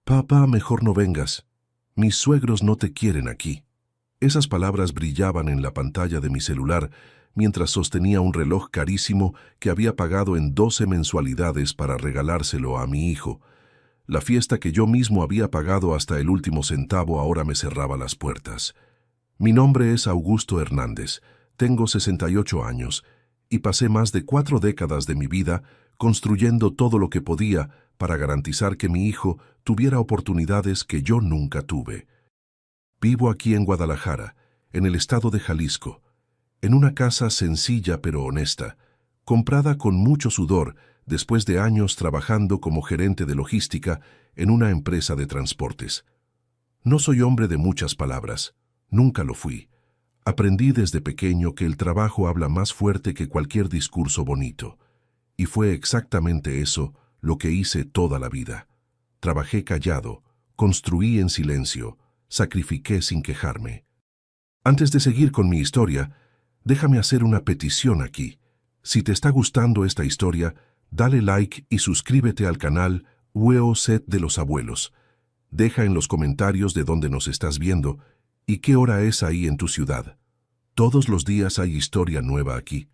Papá, mejor no vengas. Mis suegros no te quieren aquí. Esas palabras brillaban en la pantalla de mi celular mientras sostenía un reloj carísimo que había pagado en 12 mensualidades para regalárselo a mi hijo. La fiesta que yo mismo había pagado hasta el último centavo ahora me cerraba las puertas. Mi nombre es Augusto Hernández, tengo 68 años y pasé más de 4 décadas de mi vida construyendo todo lo que podía para garantizar que mi hijo tuviera oportunidades que yo nunca tuve. Vivo aquí en Guadalajara, en el estado de Jalisco, en una casa sencilla pero honesta, comprada con mucho sudor después de años trabajando como gerente de logística en una empresa de transportes. No soy hombre de muchas palabras, nunca lo fui. Aprendí desde pequeño que el trabajo habla más fuerte que cualquier discurso bonito. Y fue exactamente eso lo que hice toda la vida. Trabajé callado, construí en silencio, sacrifiqué sin quejarme. Antes de seguir con mi historia, déjame hacer una petición aquí. Si te está gustando esta historia, dale like y suscríbete al canal Hueo Set de los Abuelos. Deja en los comentarios de dónde nos estás viendo y qué hora es ahí en tu ciudad. Todos los días hay historia nueva aquí.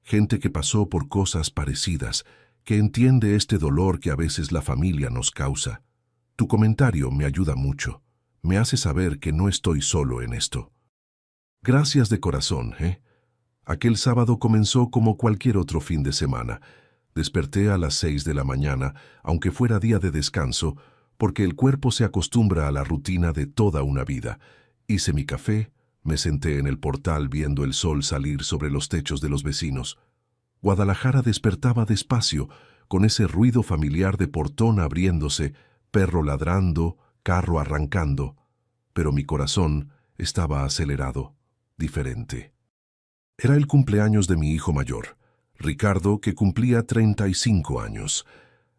Gente que pasó por cosas parecidas, que entiende este dolor que a veces la familia nos causa. Tu comentario me ayuda mucho. Me hace saber que no estoy solo en esto. Gracias de corazón, ¿eh? Aquel sábado comenzó como cualquier otro fin de semana. Desperté a las 6 de la mañana, aunque fuera día de descanso, porque el cuerpo se acostumbra a la rutina de toda una vida. Hice mi café, me senté en el portal viendo el sol salir sobre los techos de los vecinos. Guadalajara despertaba despacio, con ese ruido familiar de portón abriéndose, perro ladrando, carro arrancando. Pero mi corazón estaba acelerado, diferente. Era el cumpleaños de mi hijo mayor, Ricardo, que cumplía 35 años.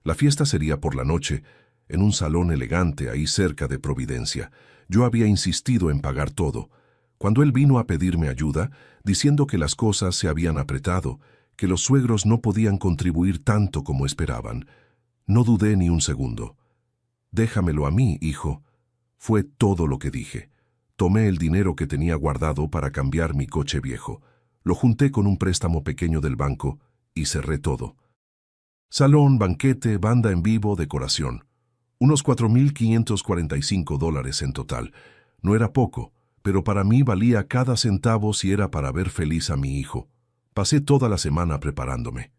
La fiesta sería por la noche, en un salón elegante ahí cerca de Providencia. Yo había insistido en pagar todo. Cuando él vino a pedirme ayuda, diciendo que las cosas se habían apretado, que los suegros no podían contribuir tanto como esperaban, no dudé ni un segundo. «Déjamelo a mí, hijo», fue todo lo que dije. Tomé el dinero que tenía guardado para cambiar mi coche viejo. Lo junté con un préstamo pequeño del banco y cerré todo. Salón, banquete, banda en vivo, decoración. Unos $4,545 en total. No era poco, pero para mí valía cada centavo si era para ver feliz a mi hijo. Pasé toda la semana preparándome.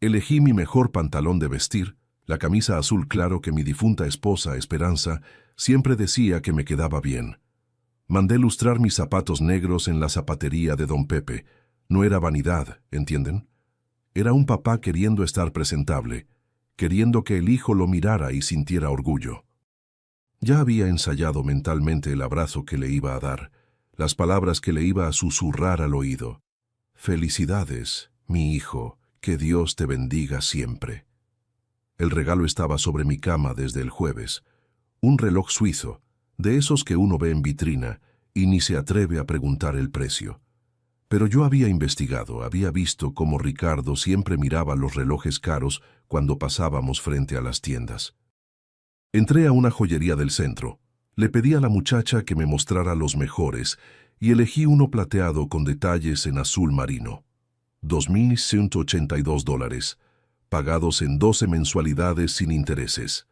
Elegí mi mejor pantalón de vestir, la camisa azul claro que mi difunta esposa, Esperanza, siempre decía que me quedaba bien. Mandé lustrar mis zapatos negros en la zapatería de don Pepe. No era vanidad, ¿entienden? Era un papá queriendo estar presentable, queriendo que el hijo lo mirara y sintiera orgullo. Ya había ensayado mentalmente el abrazo que le iba a dar, las palabras que le iba a susurrar al oído. «Felicidades, mi hijo, que Dios te bendiga siempre». El regalo estaba sobre mi cama desde el jueves. Un reloj suizo, de esos que uno ve en vitrina, y ni se atreve a preguntar el precio. Pero yo había investigado, había visto cómo Ricardo siempre miraba los relojes caros cuando pasábamos frente a las tiendas. Entré a una joyería del centro. Le pedí a la muchacha que me mostrara los mejores y elegí uno plateado con detalles en azul marino. $2,182, pagados en 12 mensualidades sin intereses.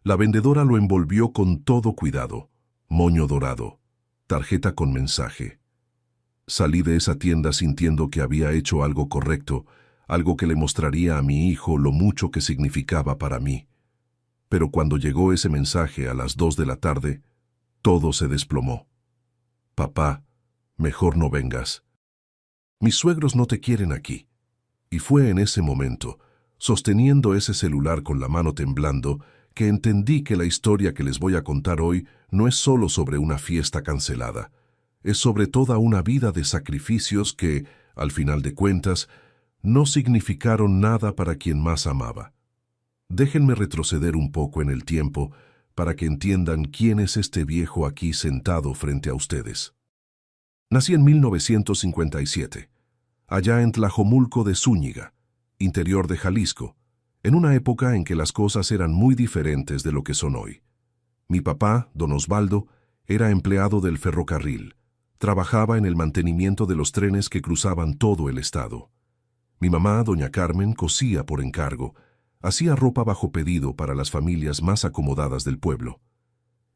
La vendedora lo envolvió con todo cuidado. Moño dorado, tarjeta con mensaje. Salí de esa tienda sintiendo que había hecho algo correcto, algo que le mostraría a mi hijo lo mucho que significaba para mí. Pero cuando llegó ese mensaje a las 2 de la tarde, todo se desplomó. «Papá, mejor no vengas. Mis suegros no te quieren aquí». Y fue en ese momento, sosteniendo ese celular con la mano temblando, que entendí que la historia que les voy a contar hoy no es solo sobre una fiesta cancelada. Es sobre toda una vida de sacrificios que, al final de cuentas, no significaron nada para quien más amaba. Déjenme retroceder un poco en el tiempo para que entiendan quién es este viejo aquí sentado frente a ustedes. Nací en 1957, allá en Tlajomulco de Zúñiga, interior de Jalisco, en una época en que las cosas eran muy diferentes de lo que son hoy. Mi papá, don Osvaldo, era empleado del ferrocarril. Trabajaba en el mantenimiento de los trenes que cruzaban todo el estado. Mi mamá, doña Carmen, cosía por encargo. Hacía ropa bajo pedido para las familias más acomodadas del pueblo.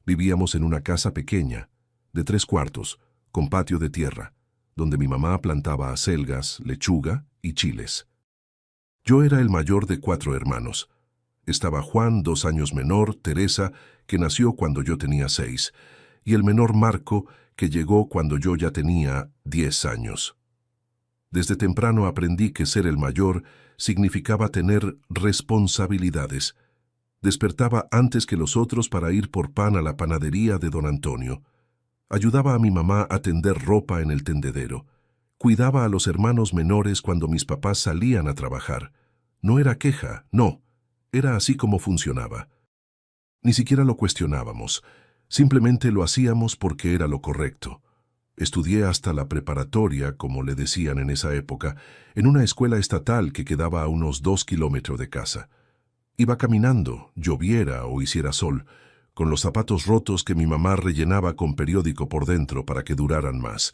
Vivíamos en una casa pequeña, de 3 cuartos, con patio de tierra, donde mi mamá plantaba acelgas, lechuga y chiles. Yo era el mayor de 4 hermanos. Estaba Juan, 2 años menor, Teresa, que nació cuando yo tenía 6, y el menor Marco, que llegó cuando yo ya tenía 10 años. Desde temprano aprendí que ser el mayor significaba tener responsabilidades. Despertaba antes que los otros para ir por pan a la panadería de don Antonio. Ayudaba a mi mamá a tender ropa en el tendedero. Cuidaba a los hermanos menores cuando mis papás salían a trabajar. No era queja, no. Era así como funcionaba. Ni siquiera lo cuestionábamos. Simplemente lo hacíamos porque era lo correcto. Estudié hasta la preparatoria, como le decían en esa época, en una escuela estatal que quedaba a unos 2 kilómetros de casa. Iba caminando, lloviera o hiciera sol, con los zapatos rotos que mi mamá rellenaba con periódico por dentro para que duraran más.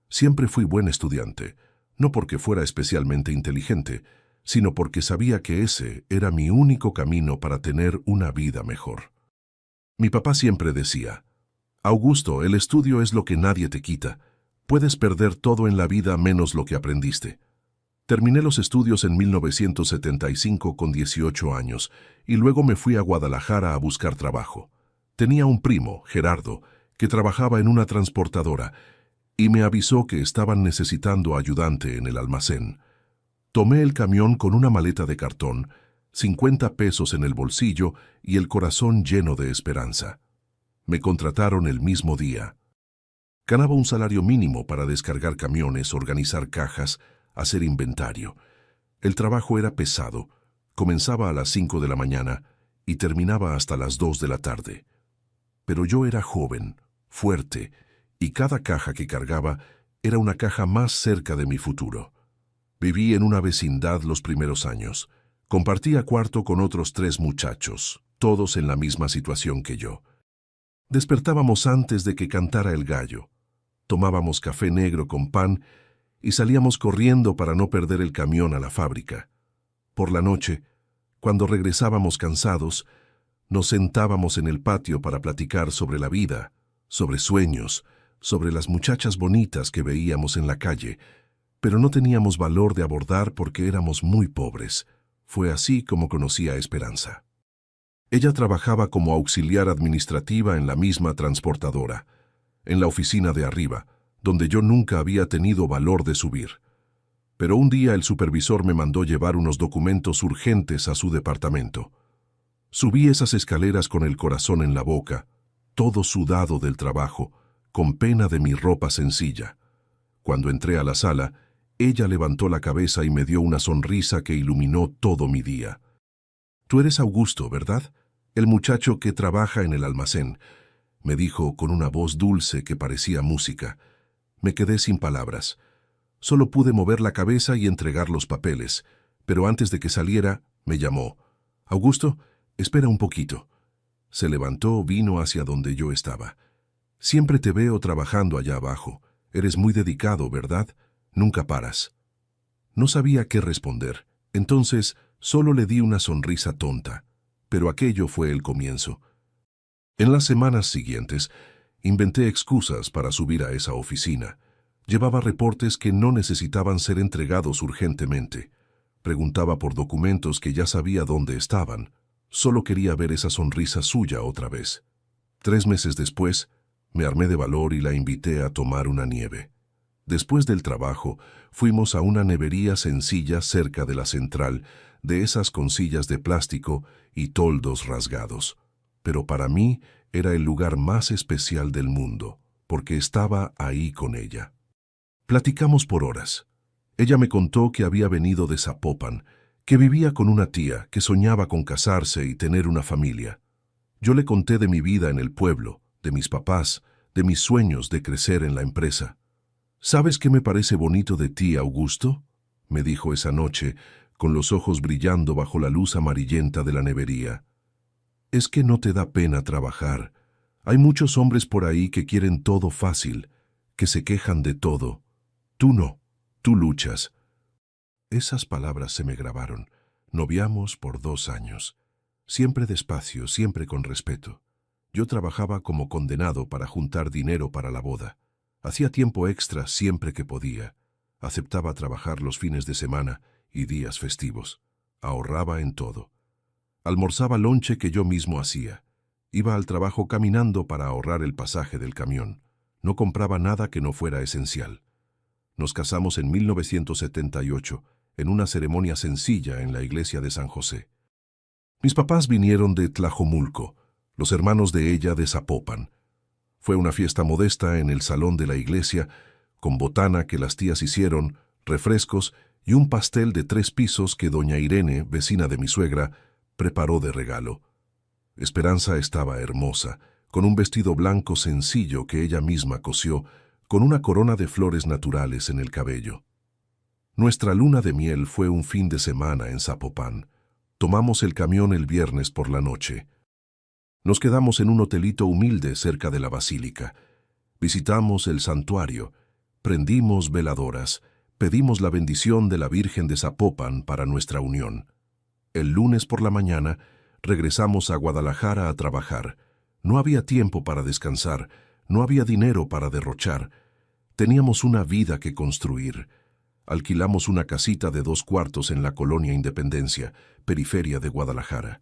Siempre fui buen estudiante, no porque fuera especialmente inteligente, sino porque sabía que ese era mi único camino para tener una vida mejor. Mi papá siempre decía: Augusto, el estudio es lo que nadie te quita. Puedes perder todo en la vida menos lo que aprendiste. Terminé los estudios en 1975 con 18 años y luego me fui a Guadalajara a buscar trabajo. Tenía un primo, Gerardo, que trabajaba en una transportadora y me avisó que estaban necesitando ayudante en el almacén. Tomé el camión con una maleta de cartón, 50 pesos en el bolsillo y el corazón lleno de esperanza. Me contrataron el mismo día. Ganaba un salario mínimo para descargar camiones, organizar cajas, hacer inventario. El trabajo era pesado. Comenzaba a las 5 de la mañana y terminaba hasta las 2 de la tarde. Pero yo era joven, fuerte, y cada caja que cargaba era una caja más cerca de mi futuro. Viví en una vecindad los primeros años. Compartía cuarto con otros 3 muchachos, todos en la misma situación que yo. Despertábamos antes de que cantara el gallo. Tomábamos café negro con pan y salíamos corriendo para no perder el camión a la fábrica. Por la noche, cuando regresábamos cansados, nos sentábamos en el patio para platicar sobre la vida, sobre sueños, sobre las muchachas bonitas que veíamos en la calle, pero no teníamos valor de abordar porque éramos muy pobres. Fue así como conocí a Esperanza. Ella trabajaba como auxiliar administrativa en la misma transportadora, en la oficina de arriba, donde yo nunca había tenido valor de subir. Pero un día el supervisor me mandó llevar unos documentos urgentes a su departamento. Subí esas escaleras con el corazón en la boca, todo sudado del trabajo, con pena de mi ropa sencilla. Cuando entré a la sala, ella levantó la cabeza y me dio una sonrisa que iluminó todo mi día. «Tú eres Augusto, ¿verdad? El muchacho que trabaja en el almacén», me dijo con una voz dulce que parecía música. Me quedé sin palabras. Solo pude mover la cabeza y entregar los papeles, pero antes de que saliera, me llamó. «Augusto, espera un poquito». Se levantó, vino hacia donde yo estaba. «Siempre te veo trabajando allá abajo. Eres muy dedicado, ¿verdad? Nunca paras». No sabía qué responder. Entonces, solo le di una sonrisa tonta. Pero aquello fue el comienzo. En las semanas siguientes, inventé excusas para subir a esa oficina. Llevaba reportes que no necesitaban ser entregados urgentemente. Preguntaba por documentos que ya sabía dónde estaban. Solo quería ver esa sonrisa suya otra vez. 3 meses después, me armé de valor y la invité a tomar una nieve. Después del trabajo, fuimos a una nevería sencilla cerca de la central, de esas con sillas de plástico y toldos rasgados. Pero para mí era el lugar más especial del mundo, porque estaba ahí con ella. Platicamos por horas. Ella me contó que había venido de Zapopan, que vivía con una tía, que soñaba con casarse y tener una familia. Yo le conté de mi vida en el pueblo, de mis papás, de mis sueños de crecer en la empresa. «¿Sabes qué me parece bonito de ti, Augusto?», me dijo esa noche, con los ojos brillando bajo la luz amarillenta de la nevería. «Es que no te da pena trabajar, Hay muchos hombres por ahí que quieren todo fácil, que se quejan de todo. Tú no, tú luchas. Esas palabras se me grabaron. Noviamos por 2 años. Siempre despacio, siempre con respeto. Yo trabajaba como condenado para juntar dinero para la boda. Hacía tiempo extra siempre que podía. Aceptaba trabajar los fines de semana y días festivos. Ahorraba en todo. Almorzaba lonche que yo mismo hacía. Iba al trabajo caminando para ahorrar el pasaje del camión. No compraba nada que no fuera esencial. Nos casamos en 1978, en una ceremonia sencilla en la iglesia de San José. Mis papás vinieron de Tlajomulco, los hermanos de ella de Zapopan. Fue una fiesta modesta en el salón de la iglesia, con botana que las tías hicieron, refrescos y un pastel de 3 pisos que doña Irene, vecina de mi suegra, preparó de regalo. Esperanza estaba hermosa, con un vestido blanco sencillo que ella misma cosió, con una corona de flores naturales en el cabello. Nuestra luna de miel fue un fin de semana en Zapopan. Tomamos el camión el viernes por la noche. Nos quedamos en un hotelito humilde cerca de la basílica. Visitamos el santuario, prendimos veladoras, pedimos la bendición de la Virgen de Zapopan para nuestra unión. El lunes por la mañana regresamos a Guadalajara a trabajar. No había tiempo para descansar, no había dinero para derrochar. Teníamos una vida que construir. Alquilamos una casita de 2 cuartos en la colonia Independencia, periferia de Guadalajara.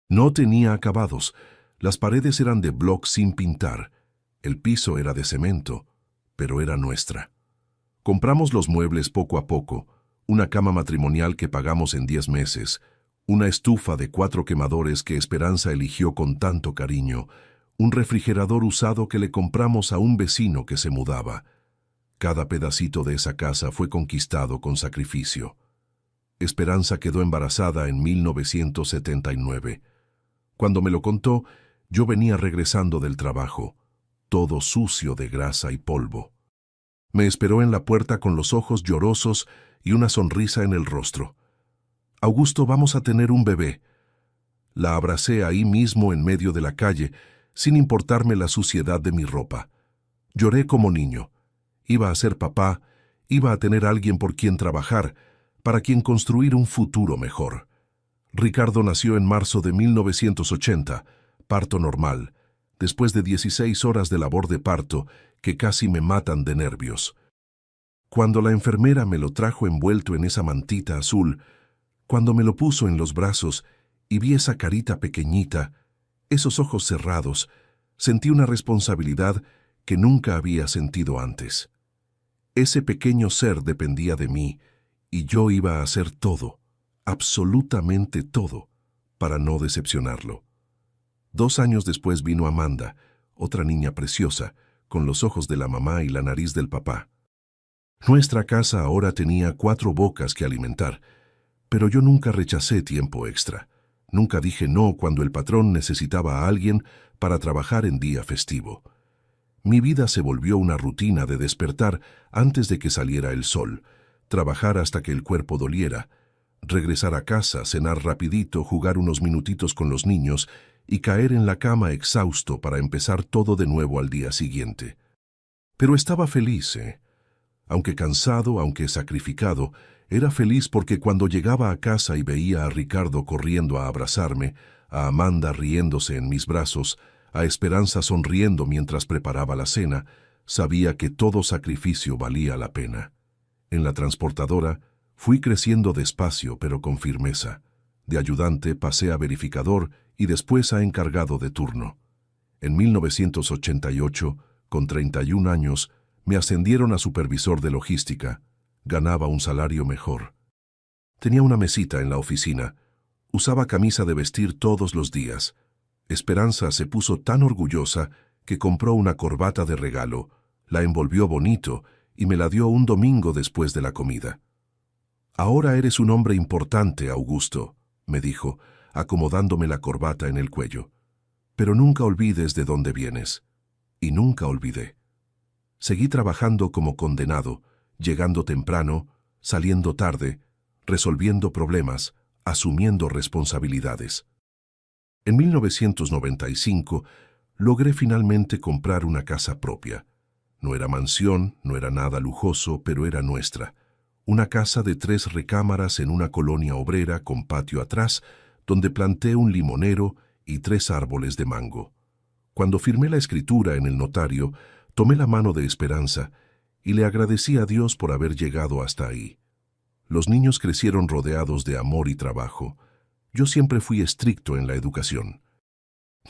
No tenía acabados. Las paredes eran de bloc sin pintar. El piso era de cemento, pero era nuestra. Compramos los muebles poco a poco, una cama matrimonial que pagamos en 10 meses, una estufa de 4 quemadores que Esperanza eligió con tanto cariño, un refrigerador usado que le compramos a un vecino que se mudaba. Cada pedacito de esa casa fue conquistado con sacrificio. Esperanza quedó embarazada en 1979. Cuando me lo contó, yo venía regresando del trabajo, todo sucio de grasa y polvo. Me esperó en la puerta con los ojos llorosos y una sonrisa en el rostro. «Augusto, vamos a tener un bebé». La abracé ahí mismo en medio de la calle, sin importarme la suciedad de mi ropa. Lloré como niño. Iba a ser papá, iba a tener alguien por quien trabajar, para quien construir un futuro mejor. Ricardo nació en marzo de 1980, parto normal, después de 16 horas de labor de parto que casi me matan de nervios. Cuando la enfermera me lo trajo envuelto en esa mantita azul, cuando me lo puso en los brazos y vi esa carita pequeñita, esos ojos cerrados, sentí una responsabilidad que nunca había sentido antes. Ese pequeño ser dependía de mí y yo iba a hacer todo, absolutamente todo, para no decepcionarlo. 2 años después vino Amanda, otra niña preciosa, con los ojos de la mamá y la nariz del papá. Nuestra casa ahora tenía 4 bocas que alimentar, pero yo nunca rechacé tiempo extra. Nunca dije no cuando el patrón necesitaba a alguien para trabajar en día festivo. Mi vida se volvió una rutina de despertar antes de que saliera el sol, trabajar hasta que el cuerpo doliera, regresar a casa, cenar rapidito, jugar unos minutitos con los niños y caer en la cama exhausto para empezar todo de nuevo al día siguiente. Pero estaba feliz, Aunque cansado, aunque sacrificado, era feliz porque cuando llegaba a casa y veía a Ricardo corriendo a abrazarme, a Amanda riéndose en mis brazos, a Esperanza sonriendo mientras preparaba la cena, sabía que todo sacrificio valía la pena. En la transportadora fui creciendo despacio pero con firmeza. De ayudante pasé a verificador y después a encargado de turno. En 1988, con 31 años, me ascendieron a supervisor de logística. Ganaba un salario mejor. Tenía una mesita en la oficina. Usaba camisa de vestir todos los días. Esperanza se puso tan orgullosa que compró una corbata de regalo, la envolvió bonito y me la dio un domingo después de la comida. «Ahora eres un hombre importante, Augusto», me dijo, acomodándome la corbata en el cuello. «Pero nunca olvides de dónde vienes». Y nunca olvidé. Seguí trabajando como condenado, llegando temprano, saliendo tarde, resolviendo problemas, asumiendo responsabilidades. En 1995, Logré finalmente comprar una casa propia. No era mansión, no era nada lujoso, pero era nuestra. Una casa de 3 recámaras en una colonia obrera con patio atrás, donde planté un limonero y 3 árboles de mango. Cuando firmé la escritura en el notario, tomé la mano de Esperanza y le agradecí a Dios por haber llegado hasta ahí. Los niños crecieron rodeados de amor y trabajo. Yo siempre fui estricto en la educación.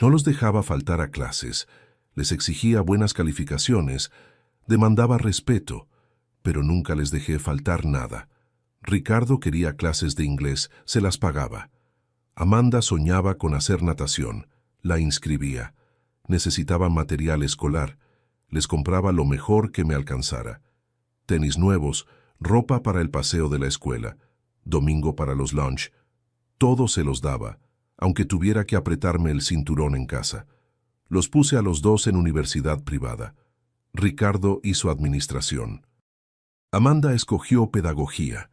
No los dejaba faltar a clases, les exigía buenas calificaciones, demandaba respeto, pero nunca les dejé faltar nada. Ricardo quería clases de inglés, se las pagaba. Amanda soñaba con hacer natación, la inscribía. Necesitaban material escolar, les compraba lo mejor que me alcanzara. Tenis nuevos, ropa para el paseo de la escuela, domingo para los lunch. Todo se los daba, aunque tuviera que apretarme el cinturón en casa. Los puse a los 2 en universidad privada. Ricardo hizo administración. Amanda escogió pedagogía.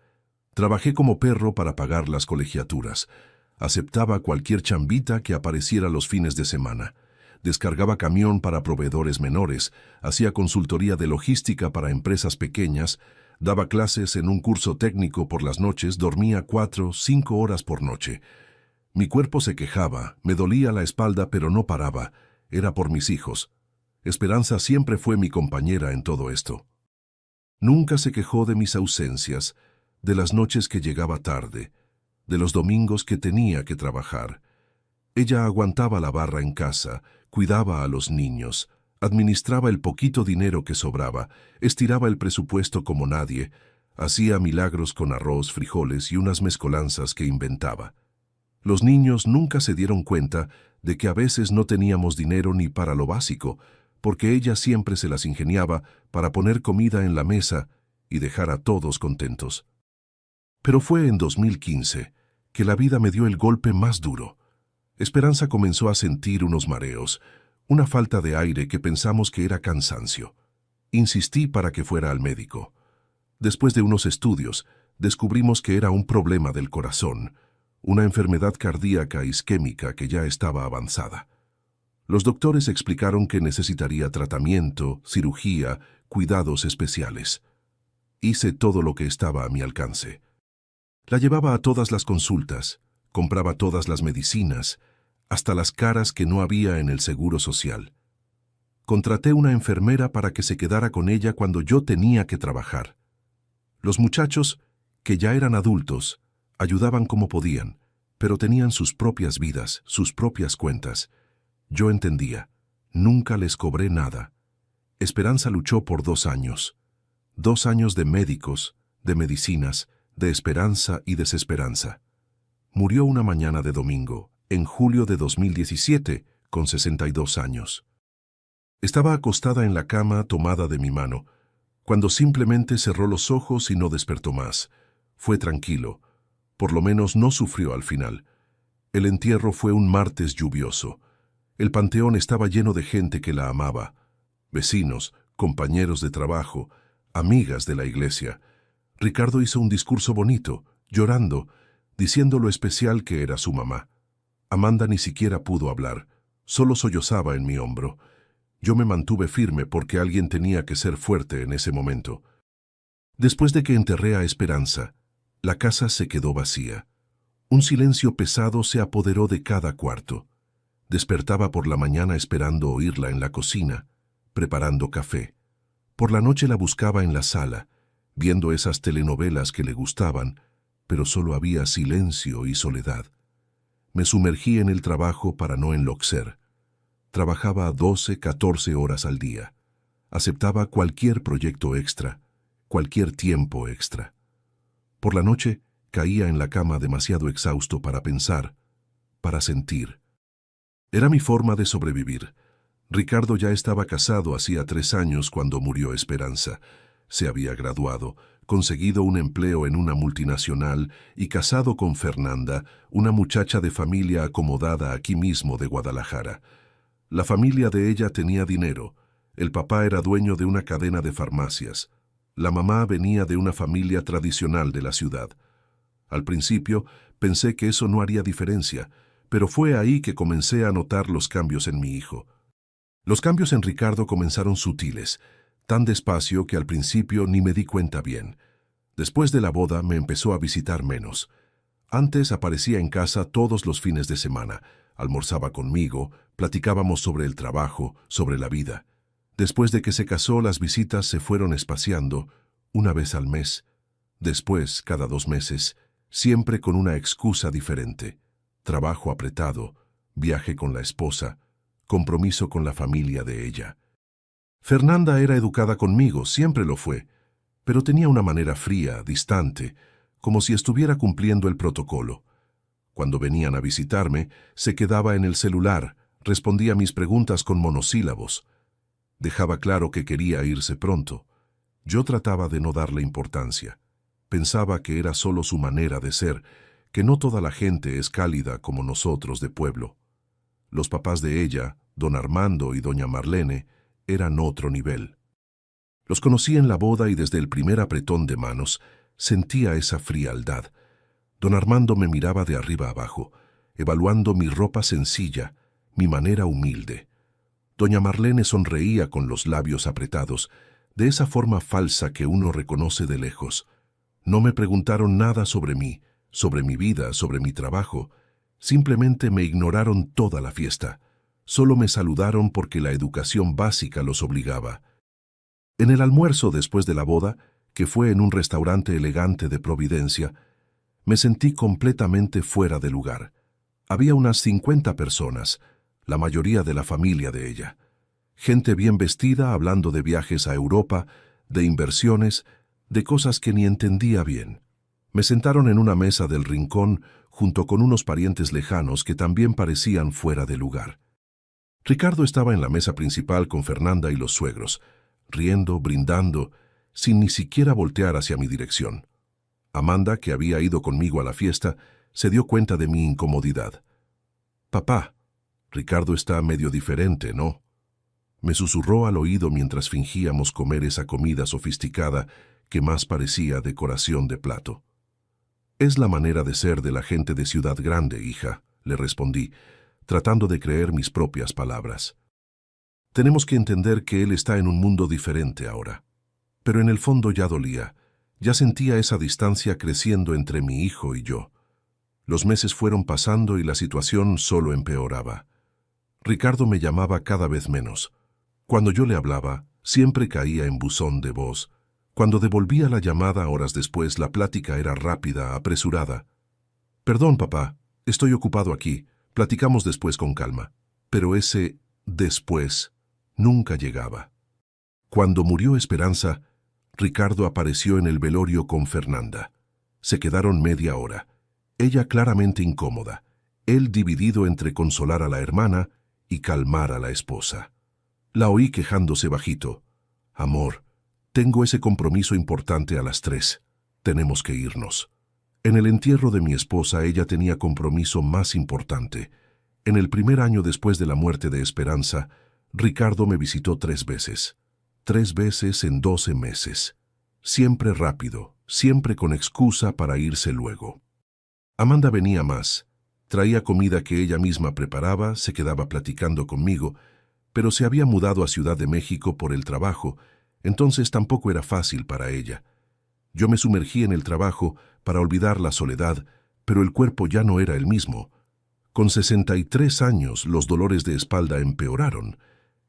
Trabajé como perro para pagar las colegiaturas. Aceptaba cualquier chambita que apareciera los fines de semana. Descargaba camión para proveedores menores, hacía consultoría de logística para empresas pequeñas, daba clases en un curso técnico por las noches, dormía 4, 5 horas por noche. Mi cuerpo se quejaba, me dolía la espalda, pero no paraba. Era por mis hijos. Esperanza siempre fue mi compañera en todo esto. Nunca se quejó de mis ausencias, de las noches que llegaba tarde, de los domingos que tenía que trabajar. Ella aguantaba la barra en casa, cuidaba a los niños, administraba el poquito dinero que sobraba, estiraba el presupuesto como nadie, hacía milagros con arroz, frijoles y unas mezcolanzas que inventaba. Los niños nunca se dieron cuenta de que a veces no teníamos dinero ni para lo básico, porque ella siempre se las ingeniaba para poner comida en la mesa y dejar a todos contentos. Pero fue en 2015 que la vida me dio el golpe más duro. Esperanza comenzó a sentir unos mareos, una falta de aire que pensamos que era cansancio. Insistí para que fuera al médico. Después de unos estudios, descubrimos que era un problema del corazón, una enfermedad cardíaca isquémica que ya estaba avanzada. Los doctores explicaron que necesitaría tratamiento, cirugía, cuidados especiales. Hice todo lo que estaba a mi alcance. La llevaba a todas las consultas, compraba todas las medicinas, hasta las caras que no había en el seguro social. Contraté una enfermera para que se quedara con ella cuando yo tenía que trabajar. Los muchachos, que ya eran adultos, ayudaban como podían, pero tenían sus propias vidas, sus propias cuentas. Yo entendía, nunca les cobré nada. Esperanza luchó por 2 años. 2 años de médicos, de medicinas, de esperanza y desesperanza. Murió una mañana de domingo, en julio de 2017, con 62 años. Estaba acostada en la cama tomada de mi mano, cuando simplemente cerró los ojos y no despertó más. Fue tranquilo. Por lo menos no sufrió al final. El entierro fue un martes lluvioso. El panteón estaba lleno de gente que la amaba. Vecinos, compañeros de trabajo, amigas de la iglesia. Ricardo hizo un discurso bonito, llorando, diciendo lo especial que era su mamá. Amanda ni siquiera pudo hablar, solo sollozaba en mi hombro. Yo me mantuve firme porque alguien tenía que ser fuerte en ese momento. Después de que enterré a Esperanza, la casa se quedó vacía. Un silencio pesado se apoderó de cada cuarto. Despertaba por la mañana esperando oírla en la cocina, preparando café. Por la noche la buscaba en la sala, viendo esas telenovelas que le gustaban, pero solo había silencio y soledad. Me sumergí en el trabajo para no enloquecer. Trabajaba 12, 14 horas al día. Aceptaba cualquier proyecto extra, cualquier tiempo extra. Por la noche caía en la cama demasiado exhausto para pensar, para sentir. Era mi forma de sobrevivir. Ricardo ya estaba casado hacía 3 años cuando murió Esperanza. Se había graduado, conseguido un empleo en una multinacional y casado con Fernanda, una muchacha de familia acomodada aquí mismo de Guadalajara. La familia de ella tenía dinero. El papá era dueño de una cadena de farmacias. La mamá venía de una familia tradicional de la ciudad. Al principio pensé que eso no haría diferencia, pero fue ahí que comencé a notar los cambios en mi hijo. Los cambios en Ricardo comenzaron sutiles, tan despacio que al principio ni me di cuenta bien. Después de la boda me empezó a visitar menos. Antes aparecía en casa todos los fines de semana, almorzaba conmigo, platicábamos sobre el trabajo, sobre la vida. Después de que se casó, las visitas se fueron espaciando, una vez al mes. Después, cada 2 meses, siempre con una excusa diferente. Trabajo apretado, viaje con la esposa, compromiso con la familia de ella. Fernanda era educada conmigo, siempre lo fue, pero tenía una manera fría, distante, como si estuviera cumpliendo el protocolo. Cuando venían a visitarme, se quedaba en el celular, respondía mis preguntas con monosílabos. Dejaba claro que quería irse pronto. Yo trataba de no darle importancia. Pensaba que era solo su manera de ser, que no toda la gente es cálida como nosotros de pueblo. Los papás de ella, don Armando y doña Marlene, eran otro nivel. Los conocí en la boda y desde el primer apretón de manos sentía esa frialdad. Don Armando me miraba de arriba abajo, evaluando mi ropa sencilla, mi manera humilde. Doña Marlene sonreía con los labios apretados, de esa forma falsa que uno reconoce de lejos. No me preguntaron nada sobre mí, sobre mi vida, sobre mi trabajo. Simplemente me ignoraron toda la fiesta. Solo me saludaron porque la educación básica los obligaba. En el almuerzo después de la boda, que fue en un restaurante elegante de Providencia, me sentí completamente fuera de lugar. Había unas 50 personas, la mayoría de la familia de ella. Gente bien vestida hablando de viajes a Europa, de inversiones, de cosas que ni entendía bien. Me sentaron en una mesa del rincón junto con unos parientes lejanos que también parecían fuera de lugar. Ricardo estaba en la mesa principal con Fernanda y los suegros, riendo, brindando, sin ni siquiera voltear hacia mi dirección. Amanda, que había ido conmigo a la fiesta, se dio cuenta de mi incomodidad. «Papá, Ricardo está medio diferente, ¿no?», me susurró al oído mientras fingíamos comer esa comida sofisticada que más parecía decoración de plato. «Es la manera de ser de la gente de Ciudad Grande, hija», le respondí, tratando de creer mis propias palabras. «Tenemos que entender que él está en un mundo diferente ahora». Pero en el fondo ya dolía. Ya sentía esa distancia creciendo entre mi hijo y yo. Los meses fueron pasando y la situación solo empeoraba. Ricardo me llamaba cada vez menos. Cuando yo le hablaba, siempre caía en buzón de voz. Cuando devolvía la llamada horas después, la plática era rápida, apresurada. «Perdón, papá, estoy ocupado aquí. Platicamos después con calma». Pero ese después nunca llegaba. Cuando murió Esperanza, Ricardo apareció en el velorio con Fernanda. Se quedaron media hora. Ella claramente incómoda, él dividido entre consolar a la hermana y calmar a la esposa. La oí quejándose bajito. «Amor, tengo ese compromiso importante a las 3. Tenemos que irnos». En el entierro de mi esposa ella tenía compromiso más importante. En el primer año después de la muerte de Esperanza, Ricardo me visitó 3 veces. 3 veces en 12 meses. Siempre rápido, siempre con excusa para irse luego. Amanda venía más. Traía comida que ella misma preparaba, se quedaba platicando conmigo, pero se había mudado a Ciudad de México por el trabajo, entonces tampoco era fácil para ella. Yo me sumergí en el trabajo para olvidar la soledad, pero el cuerpo ya no era el mismo. Con 63 años los dolores de espalda empeoraron.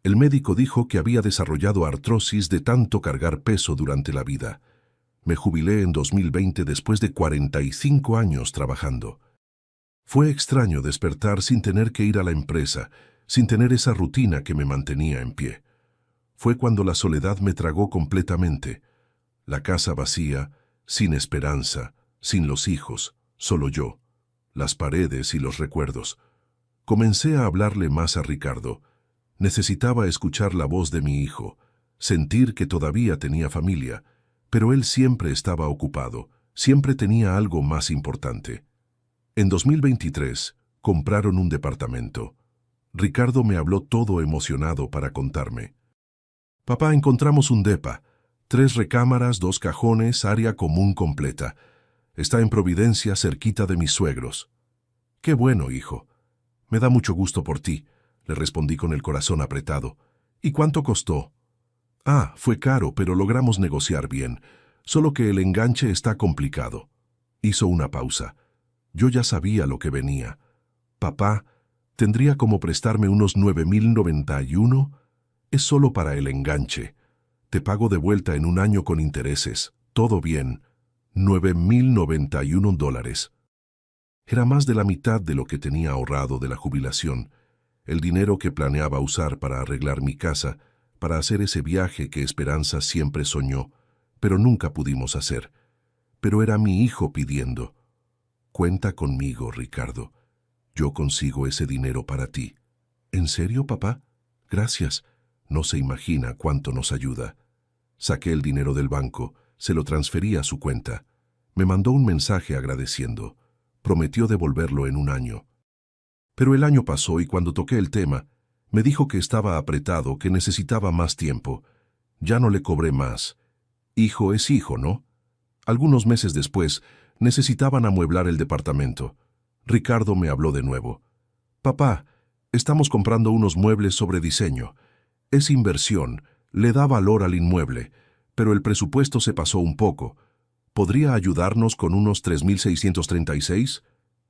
El médico dijo que había desarrollado artrosis de tanto cargar peso durante la vida. Me jubilé en 2020 después de 45 años trabajando. Fue extraño despertar sin tener que ir a la empresa, sin tener esa rutina que me mantenía en pie. Fue cuando la soledad me tragó completamente. La casa vacía, sin esperanza, sin los hijos, solo yo, las paredes y los recuerdos. Comencé a hablarle más a Ricardo. Necesitaba escuchar la voz de mi hijo, sentir que todavía tenía familia, pero él siempre estaba ocupado, siempre tenía algo más importante. En 2023, compraron un departamento. Ricardo me habló todo emocionado para contarme. «Papá, encontramos un depa. 3 recámaras, 2 cajones, área común completa. Está en Providencia, cerquita de mis suegros». «Qué bueno, hijo. Me da mucho gusto por ti», le respondí con el corazón apretado. ¿Y cuánto costó? Ah, fue caro, pero logramos negociar bien. Solo que el enganche está complicado. Hizo una pausa. Yo ya sabía lo que venía. Papá, ¿tendría como prestarme unos 9.091? Es solo para el enganche. Te pago de vuelta en un año con intereses. Todo bien. $9.091. Era más de la mitad de lo que tenía ahorrado de la jubilación, el dinero que planeaba usar para arreglar mi casa, para hacer ese viaje que Esperanza siempre soñó, pero nunca pudimos hacer. Pero era mi hijo pidiendo. Cuenta conmigo, Ricardo. Yo consigo ese dinero para ti. ¿En serio, papá? Gracias. No se imagina cuánto nos ayuda. Saqué el dinero del banco, se lo transferí a su cuenta. Me mandó un mensaje agradeciendo. Prometió devolverlo en un año. Pero el año pasó y cuando toqué el tema, me dijo que estaba apretado, que necesitaba más tiempo. Ya no le cobré más. Hijo es hijo, ¿no? Algunos meses después, necesitaban amueblar el departamento. Ricardo me habló de nuevo. Papá, estamos comprando unos muebles sobre diseño. Es inversión, le da valor al inmueble, pero el presupuesto se pasó un poco. ¿Podría ayudarnos con unos 3.636?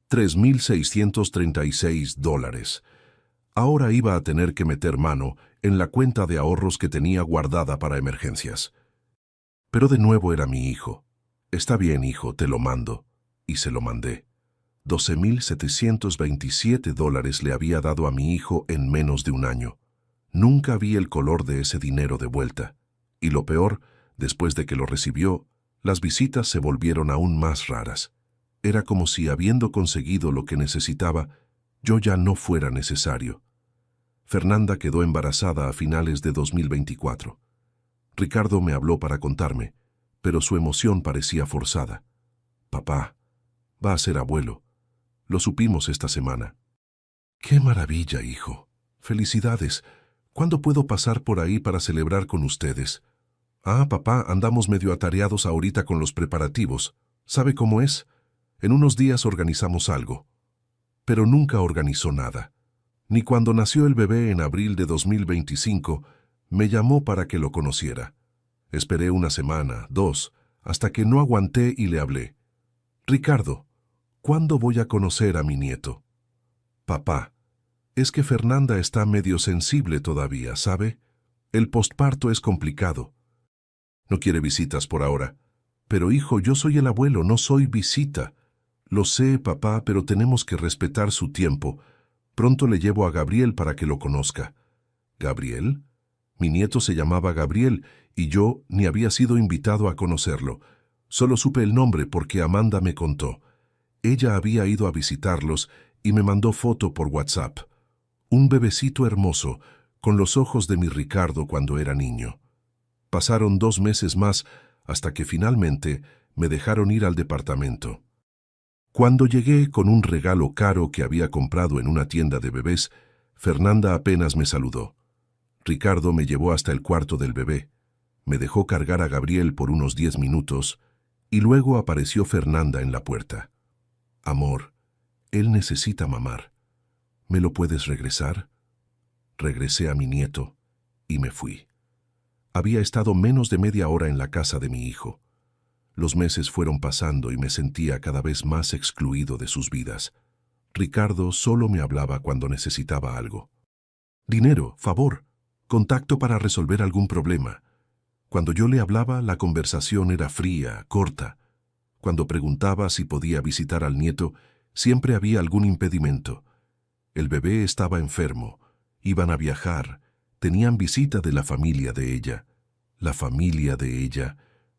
$3.636. Ahora iba a tener que meter mano en la cuenta de ahorros que tenía guardada para emergencias. Pero de nuevo era mi hijo. Está bien, hijo, te lo mando. Y se lo mandé. $12.727 le había dado a mi hijo en menos de un año. Nunca vi el color de ese dinero de vuelta. Y lo peor, después de que lo recibió, las visitas se volvieron aún más raras. Era como si, habiendo conseguido lo que necesitaba, yo ya no fuera necesario. Fernanda quedó embarazada a finales de 2024. Ricardo me habló para contarme, pero su emoción parecía forzada. Papá, va a ser abuelo. Lo supimos esta semana. ¡Qué maravilla, hijo! ¡Felicidades! ¿Cuándo puedo pasar por ahí para celebrar con ustedes? Ah, papá, andamos medio atareados ahorita con los preparativos. ¿Sabe cómo es? En unos días organizamos algo. Pero nunca organizó nada. Ni cuando nació el bebé en abril de 2025, me llamó para que lo conociera. Esperé una semana, 2, hasta que no aguanté y le hablé. Ricardo, ¿cuándo voy a conocer a mi nieto? Papá, es que Fernanda está medio sensible todavía, ¿sabe? El posparto es complicado. No quiere visitas por ahora. Pero hijo, yo soy el abuelo, no soy visita. Lo sé, papá, pero tenemos que respetar su tiempo. Pronto le llevo a Gabriel para que lo conozca. ¿Gabriel? Mi nieto se llamaba Gabriel y yo ni había sido invitado a conocerlo. Solo supe el nombre porque Amanda me contó. Ella había ido a visitarlos y me mandó foto por WhatsApp. Un bebecito hermoso, con los ojos de mi Ricardo cuando era niño. Pasaron 2 meses más hasta que finalmente me dejaron ir al departamento. Cuando llegué con un regalo caro que había comprado en una tienda de bebés, Fernanda apenas me saludó. Ricardo me llevó hasta el cuarto del bebé, me dejó cargar a Gabriel por unos 10 minutos y luego apareció Fernanda en la puerta. Amor, él necesita mamar. ¿Me lo puedes regresar? Regresé a mi nieto y me fui. Había estado menos de media hora en la casa de mi hijo. Los meses fueron pasando y me sentía cada vez más excluido de sus vidas. Ricardo solo me hablaba cuando necesitaba algo. Dinero, favor, contacto para resolver algún problema. Cuando yo le hablaba, la conversación era fría, corta. Cuando preguntaba si podía visitar al nieto, siempre había algún impedimento. El bebé estaba enfermo, iban a viajar, tenían visita de la familia de ella. La familia de ella.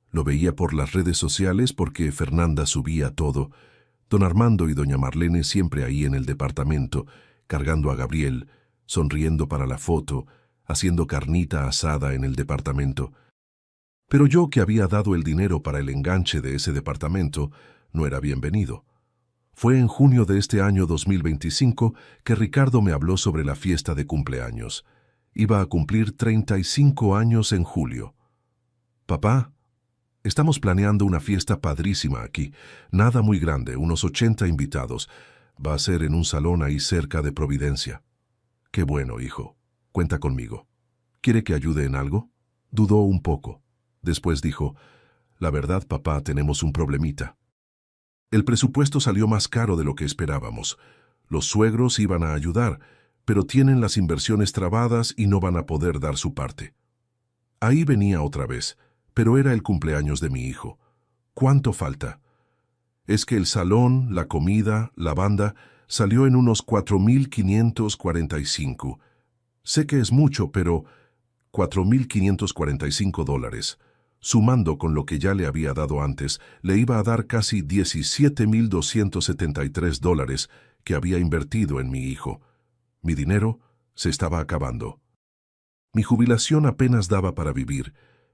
Lo veía por las redes sociales porque Fernanda subía todo. Don Armando y doña Marlene siempre ahí en el departamento, cargando a Gabriel, sonriendo para la foto, haciendo carnita asada en el departamento. Pero yo, que había dado el dinero para el enganche de ese departamento, no era bienvenido. Fue en junio de este año 2025 que Ricardo me habló sobre la fiesta de cumpleaños. Iba a cumplir 35 años en julio. Papá, estamos planeando una fiesta padrísima aquí. Nada muy grande, unos 80 invitados. Va a ser en un salón ahí cerca de Providencia. Qué bueno, hijo. Cuenta conmigo. ¿Quiere que ayude en algo? Dudó un poco. Después dijo, la verdad, papá, tenemos un problemita. El presupuesto salió más caro de lo que esperábamos. Los suegros iban a ayudar, pero tienen las inversiones trabadas y no van a poder dar su parte. Ahí venía otra vez, pero era el cumpleaños de mi hijo. ¿Cuánto falta? Es que el salón, la comida, la banda, salió en unos 4.545. Sé que es mucho, pero $4.545. Sumando con lo que ya le había dado antes, le iba a dar casi $17.273 que había invertido en mi hijo. Mi dinero se estaba acabando. Mi jubilación apenas daba para vivir,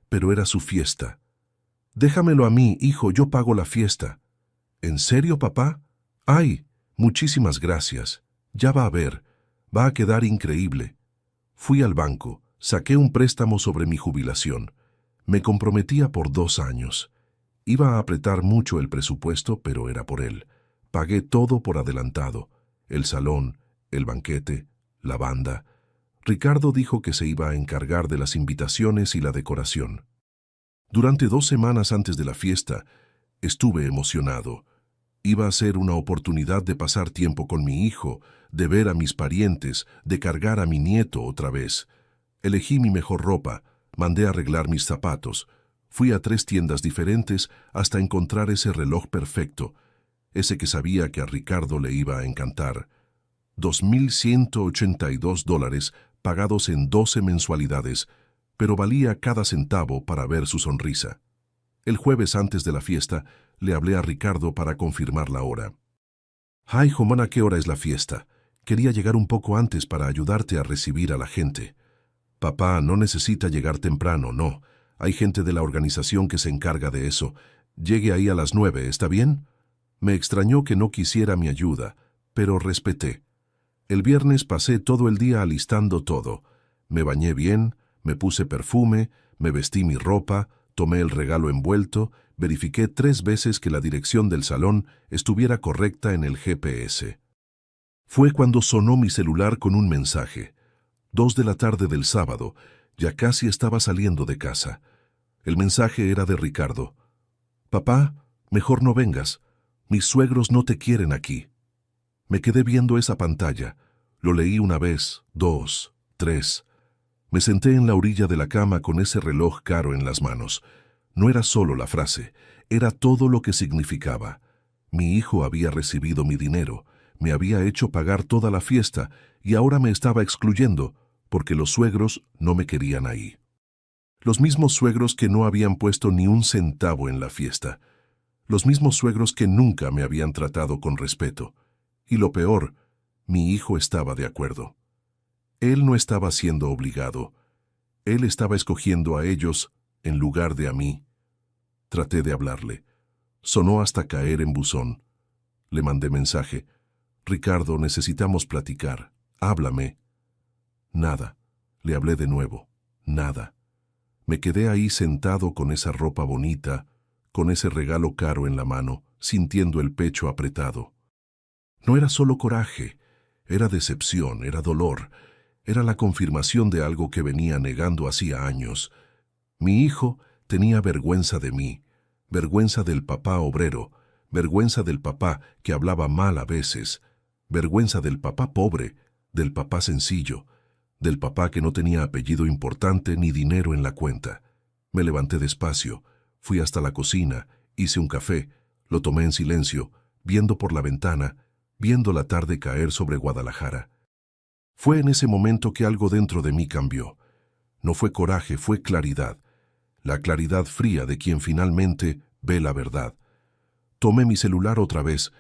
pero era su fiesta. Déjamelo a mí, hijo, yo pago la fiesta. ¿En serio, papá? ¡Ay! Muchísimas gracias. Ya va a ver. Va a quedar increíble. Fui al banco, saqué un préstamo sobre mi jubilación. Me comprometía por 2 años. Iba a apretar mucho el presupuesto, pero era por él. Pagué todo por adelantado. El salón, el banquete, la banda. Ricardo dijo que se iba a encargar de las invitaciones y la decoración. Durante 2 semanas antes de la fiesta, estuve emocionado. Iba a ser una oportunidad de pasar tiempo con mi hijo, de ver a mis parientes, de cargar a mi nieto otra vez. Elegí mi mejor ropa, mandé a arreglar mis zapatos. Fui a 3 tiendas diferentes hasta encontrar ese reloj perfecto, ese que sabía que a Ricardo le iba a encantar. $2.182 pagados en 12 mensualidades, pero valía cada centavo para ver su sonrisa. El jueves antes de la fiesta, le hablé a Ricardo para confirmar la hora. «Ay, Jomán, ¿a qué hora es la fiesta? Quería llegar un poco antes para ayudarte a recibir a la gente». «Papá, no necesita llegar temprano, no. Hay gente de la organización que se encarga de eso. Llegue ahí a las 9, ¿está bien?» Me extrañó que no quisiera mi ayuda, pero respeté. El viernes pasé todo el día alistando todo. Me bañé bien, me puse perfume, me vestí mi ropa, tomé el regalo envuelto, verifiqué 3 veces que la dirección del salón estuviera correcta en el GPS. Fue cuando sonó mi celular con un mensaje. 2 de la tarde del sábado, ya casi estaba saliendo de casa. El mensaje era de Ricardo. «Papá, mejor no vengas. Mis suegros no te quieren aquí». Me quedé viendo esa pantalla. Lo leí 1 vez, 2, 3. Me senté en la orilla de la cama con ese reloj caro en las manos. No era solo la frase, era todo lo que significaba. Mi hijo había recibido mi dinero, me había hecho pagar toda la fiesta y ahora me estaba excluyendo porque los suegros no me querían ahí. Los mismos suegros que no habían puesto ni un centavo en la fiesta. Los mismos suegros que nunca me habían tratado con respeto. Y lo peor, mi hijo estaba de acuerdo. Él no estaba siendo obligado. Él estaba escogiendo a ellos en lugar de a mí. Traté de hablarle. Sonó hasta caer en buzón. Le mandé mensaje. «Ricardo, necesitamos platicar. Háblame». Nada. Le hablé de nuevo. Nada. Me quedé ahí sentado con esa ropa bonita, con ese regalo caro en la mano, sintiendo el pecho apretado. No era solo coraje, era decepción, era dolor, era la confirmación de algo que venía negando hacía años. Mi hijo tenía vergüenza de mí, vergüenza del papá obrero, vergüenza del papá que hablaba mal a veces, vergüenza del papá pobre, del papá sencillo, del papá que no tenía apellido importante ni dinero en la cuenta. Me levanté despacio, fui hasta la cocina, hice un café, lo tomé en silencio, viendo por la ventana, viendo la tarde caer sobre Guadalajara. Fue en ese momento que algo dentro de mí cambió. No fue coraje, fue claridad. La claridad fría de quien finalmente ve la verdad. Tomé mi celular otra vez.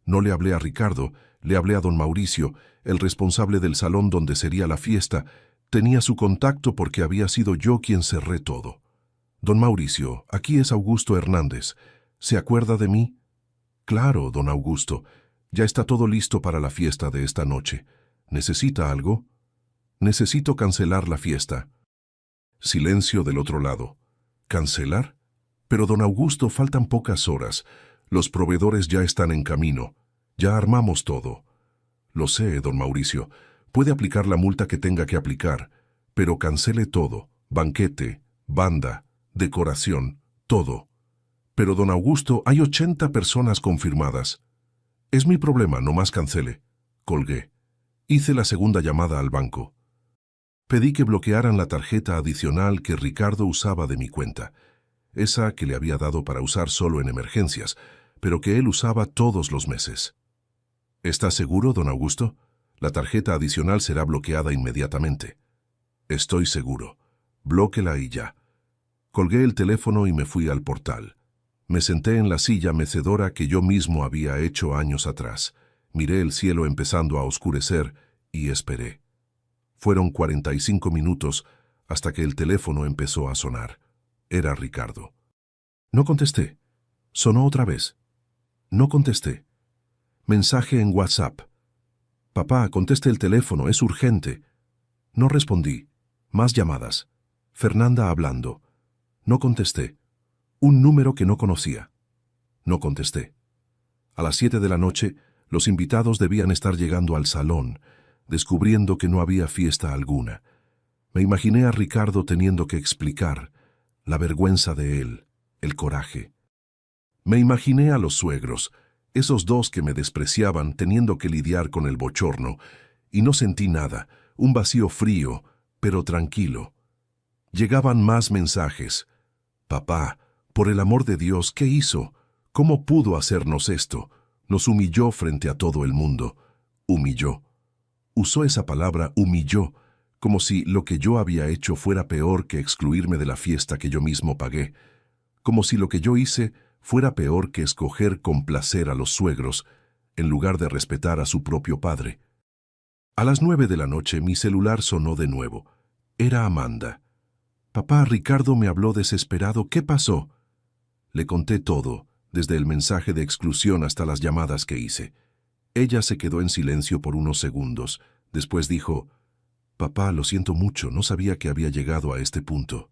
No le hablé a Ricardo, le hablé a don Mauricio, el responsable del salón donde sería la fiesta. Tenía su contacto porque había sido yo quien cerré todo. «Don Mauricio, aquí es Augusto Hernández. ¿Se acuerda de mí?» «Claro, don Augusto. Ya está todo listo para la fiesta de esta noche. ¿Necesita algo?» «Necesito cancelar la fiesta». Silencio del otro lado. ¿Cancelar? Pero don Augusto, faltan pocas horas. Los proveedores ya están en camino. Ya armamos todo. Lo sé, don Mauricio. Puede aplicar la multa que tenga que aplicar. Pero cancele todo, banquete, banda, decoración, todo. Pero don Augusto, hay 80 personas confirmadas. Es mi problema, no más cancele. Colgué. Hice la segunda llamada al banco. Pedí que bloquearan la tarjeta adicional que Ricardo usaba de mi cuenta, esa que le había dado para usar solo en emergencias, pero que él usaba todos los meses. ¿Está seguro, don Augusto? La tarjeta adicional será bloqueada inmediatamente. Estoy seguro. Blóquela y ya. Colgué el teléfono y me fui al portal. Me senté en la silla mecedora que yo mismo había hecho años atrás. Miré el cielo empezando a oscurecer y esperé. Fueron 45 minutos hasta que el teléfono empezó a sonar. Era Ricardo. No contesté. Sonó otra vez. No contesté. Mensaje en WhatsApp. Papá, conteste el teléfono, es urgente. No respondí. Más llamadas. Fernanda hablando. No contesté. Un número que no conocía. No contesté. A las 7 de la noche, los invitados debían estar llegando al salón, descubriendo que no había fiesta alguna. Me imaginé a Ricardo teniendo que explicar, la vergüenza de él, el coraje. Me imaginé a los suegros, esos dos que me despreciaban teniendo que lidiar con el bochorno, y no sentí nada, un vacío frío, pero tranquilo. Llegaban más mensajes. Papá, por el amor de Dios, ¿qué hizo? ¿Cómo pudo hacernos esto? Nos humilló frente a todo el mundo. Humilló. Usó esa palabra, humilló, como si lo que yo había hecho fuera peor que excluirme de la fiesta que yo mismo pagué, como si lo que yo hice fuera peor que escoger complacer a los suegros, en lugar de respetar a su propio padre. A las 9 de la noche mi celular sonó de nuevo. Era Amanda. Papá, Ricardo me habló desesperado. ¿Qué pasó? Le conté todo, desde el mensaje de exclusión hasta las llamadas que hice. Ella se quedó en silencio por unos segundos. Después dijo, «Papá, lo siento mucho, no sabía que había llegado a este punto».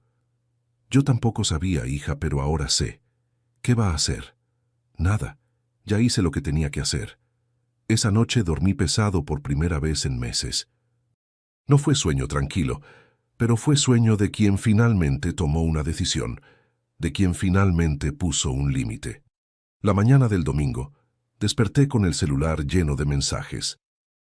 «Yo tampoco sabía, hija, pero ahora sé». «¿Qué va a hacer?» «Nada, ya hice lo que tenía que hacer». Esa noche dormí pesado por primera vez en meses. No fue sueño tranquilo, pero fue sueño de quien finalmente tomó una decisión, de quien finalmente puso un límite. La mañana del domingo, desperté con el celular lleno de mensajes.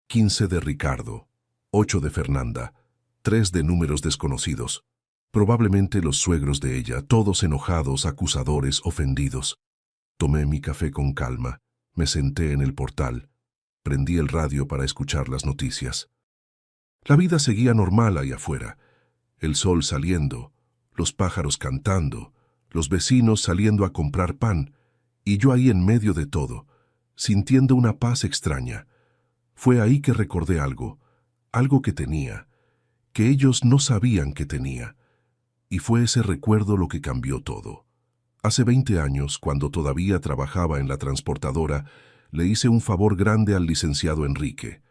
15 de Ricardo, 8 de Fernanda, 3 de números desconocidos. Probablemente los suegros de ella, todos enojados, acusadores, ofendidos. Tomé mi café con calma, me senté en el portal, prendí el radio para escuchar las noticias. La vida seguía normal ahí afuera, el sol saliendo, los pájaros cantando, los vecinos saliendo a comprar pan, y yo ahí en medio de todo, sintiendo una paz extraña. Fue ahí que recordé algo que tenía, que ellos no sabían que tenía, y fue ese recuerdo lo que cambió todo. Hace 20 años, cuando todavía trabajaba en la transportadora, le hice un favor grande al licenciado Enrique.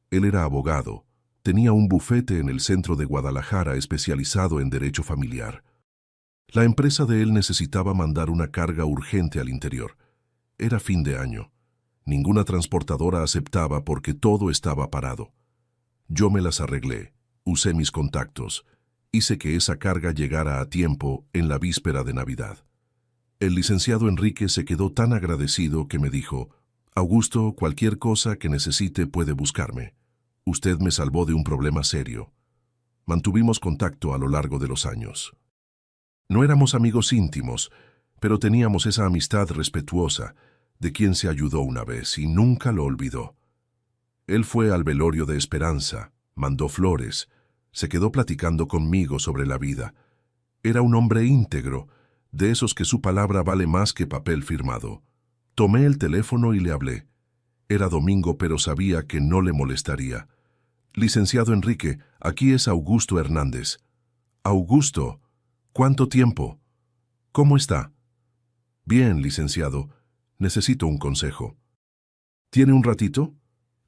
Él era abogado, tenía un bufete en el centro de Guadalajara especializado en derecho familiar. La empresa de él necesitaba mandar una carga urgente al interior. Era fin de año. Ninguna transportadora aceptaba porque todo estaba parado. Yo me las arreglé, usé mis contactos, hice que esa carga llegara a tiempo en la víspera de Navidad. El licenciado Enrique se quedó tan agradecido que me dijo, «Augusto, cualquier cosa que necesite puede buscarme. Usted me salvó de un problema serio». Mantuvimos contacto a lo largo de los años. No éramos amigos íntimos, pero teníamos esa amistad respetuosa de quien se ayudó una vez y nunca lo olvidó. Él fue al velorio de Esperanza, mandó flores, se quedó platicando conmigo sobre la vida. Era un hombre íntegro, de esos que su palabra vale más que papel firmado. Tomé el teléfono y le hablé. Era domingo, pero sabía que no le molestaría. «Licenciado Enrique, aquí es Augusto Hernández». «Augusto, ¿cuánto tiempo? ¿Cómo está?» «Bien, licenciado. Necesito un consejo». «¿Tiene un ratito?»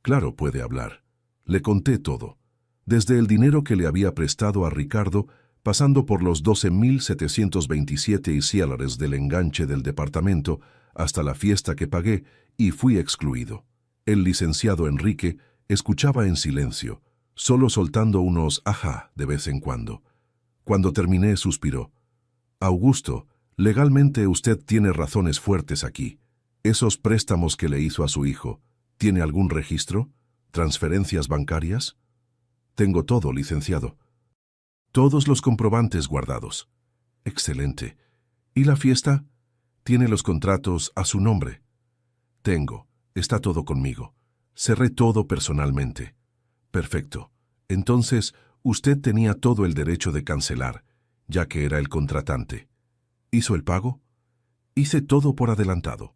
«Claro, puede hablar». Le conté todo, desde el dinero que le había prestado a Ricardo, pasando por los 12.727 $7 del enganche del departamento, hasta la fiesta que pagué y fui excluido. El licenciado Enrique escuchaba en silencio, solo soltando unos ajá de vez en cuando. Cuando terminé, suspiró. Augusto, legalmente usted tiene razones fuertes aquí. Esos préstamos que le hizo a su hijo, ¿tiene algún registro? ¿Transferencias bancarias? Tengo todo, licenciado. Todos los comprobantes guardados. Excelente. ¿Y la fiesta? ¿Tiene los contratos a su nombre? Tengo. Está todo conmigo. Cerré todo personalmente. Perfecto. Entonces, usted tenía todo el derecho de cancelar, ya que era el contratante. ¿Hizo el pago? Hice todo por adelantado.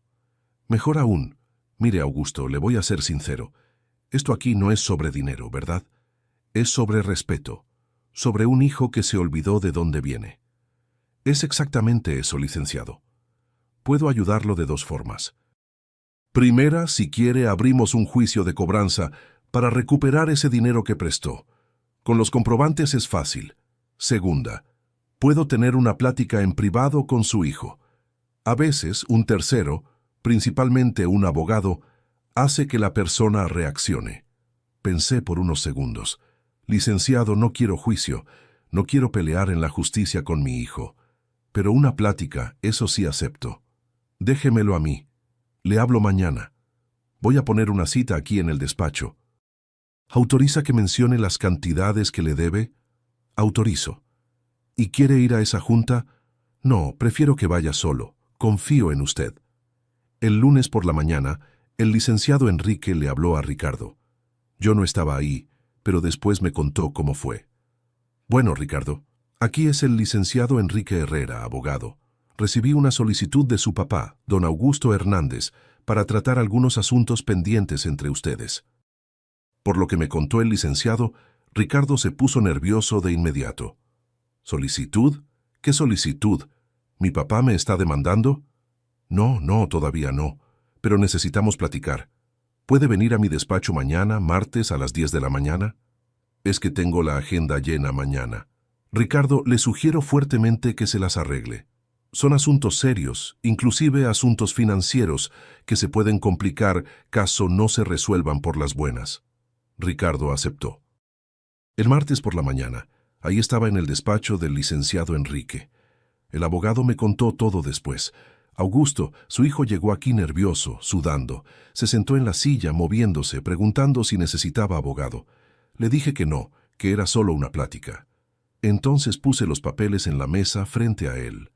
Mejor aún. Mire, Augusto, le voy a ser sincero. Esto aquí no es sobre dinero, ¿verdad? Es sobre respeto, sobre un hijo que se olvidó de dónde viene. Es exactamente eso, licenciado. Puedo ayudarlo de dos formas. Primera, si quiere, abrimos un juicio de cobranza para recuperar ese dinero que prestó. Con los comprobantes es fácil. Segunda, puedo tener una plática en privado con su hijo. A veces, un tercero, principalmente un abogado, hace que la persona reaccione. Pensé por unos segundos. Licenciado, no quiero juicio, no quiero pelear en la justicia con mi hijo. Pero una plática, eso sí acepto. Déjemelo a mí. Le hablo mañana. Voy a poner una cita aquí en el despacho. ¿Autoriza que mencione las cantidades que le debe? Autorizo. ¿Y quiere ir a esa junta? No, prefiero que vaya solo. Confío en usted. El lunes por la mañana, el licenciado Enrique le habló a Ricardo. Yo no estaba ahí, pero después me contó cómo fue. Bueno, Ricardo, aquí es el licenciado Enrique Herrera, abogado. Recibí una solicitud de su papá, don Augusto Hernández, para tratar algunos asuntos pendientes entre ustedes. Por lo que me contó el licenciado, Ricardo se puso nervioso de inmediato. ¿Solicitud? ¿Qué solicitud? ¿Mi papá me está demandando? No, todavía no, pero necesitamos platicar. ¿Puede venir a mi despacho mañana, martes, a las 10 de la mañana? Es que tengo la agenda llena mañana. Ricardo, le sugiero fuertemente que se las arregle. Son asuntos serios, inclusive asuntos financieros, que se pueden complicar caso no se resuelvan por las buenas. Ricardo aceptó. El martes por la mañana, ahí estaba en el despacho del licenciado Enrique. El abogado me contó todo después. Augusto, su hijo, llegó aquí nervioso, sudando. Se sentó en la silla, moviéndose, preguntando si necesitaba abogado. Le dije que no, que era solo una plática. Entonces puse los papeles en la mesa frente a él.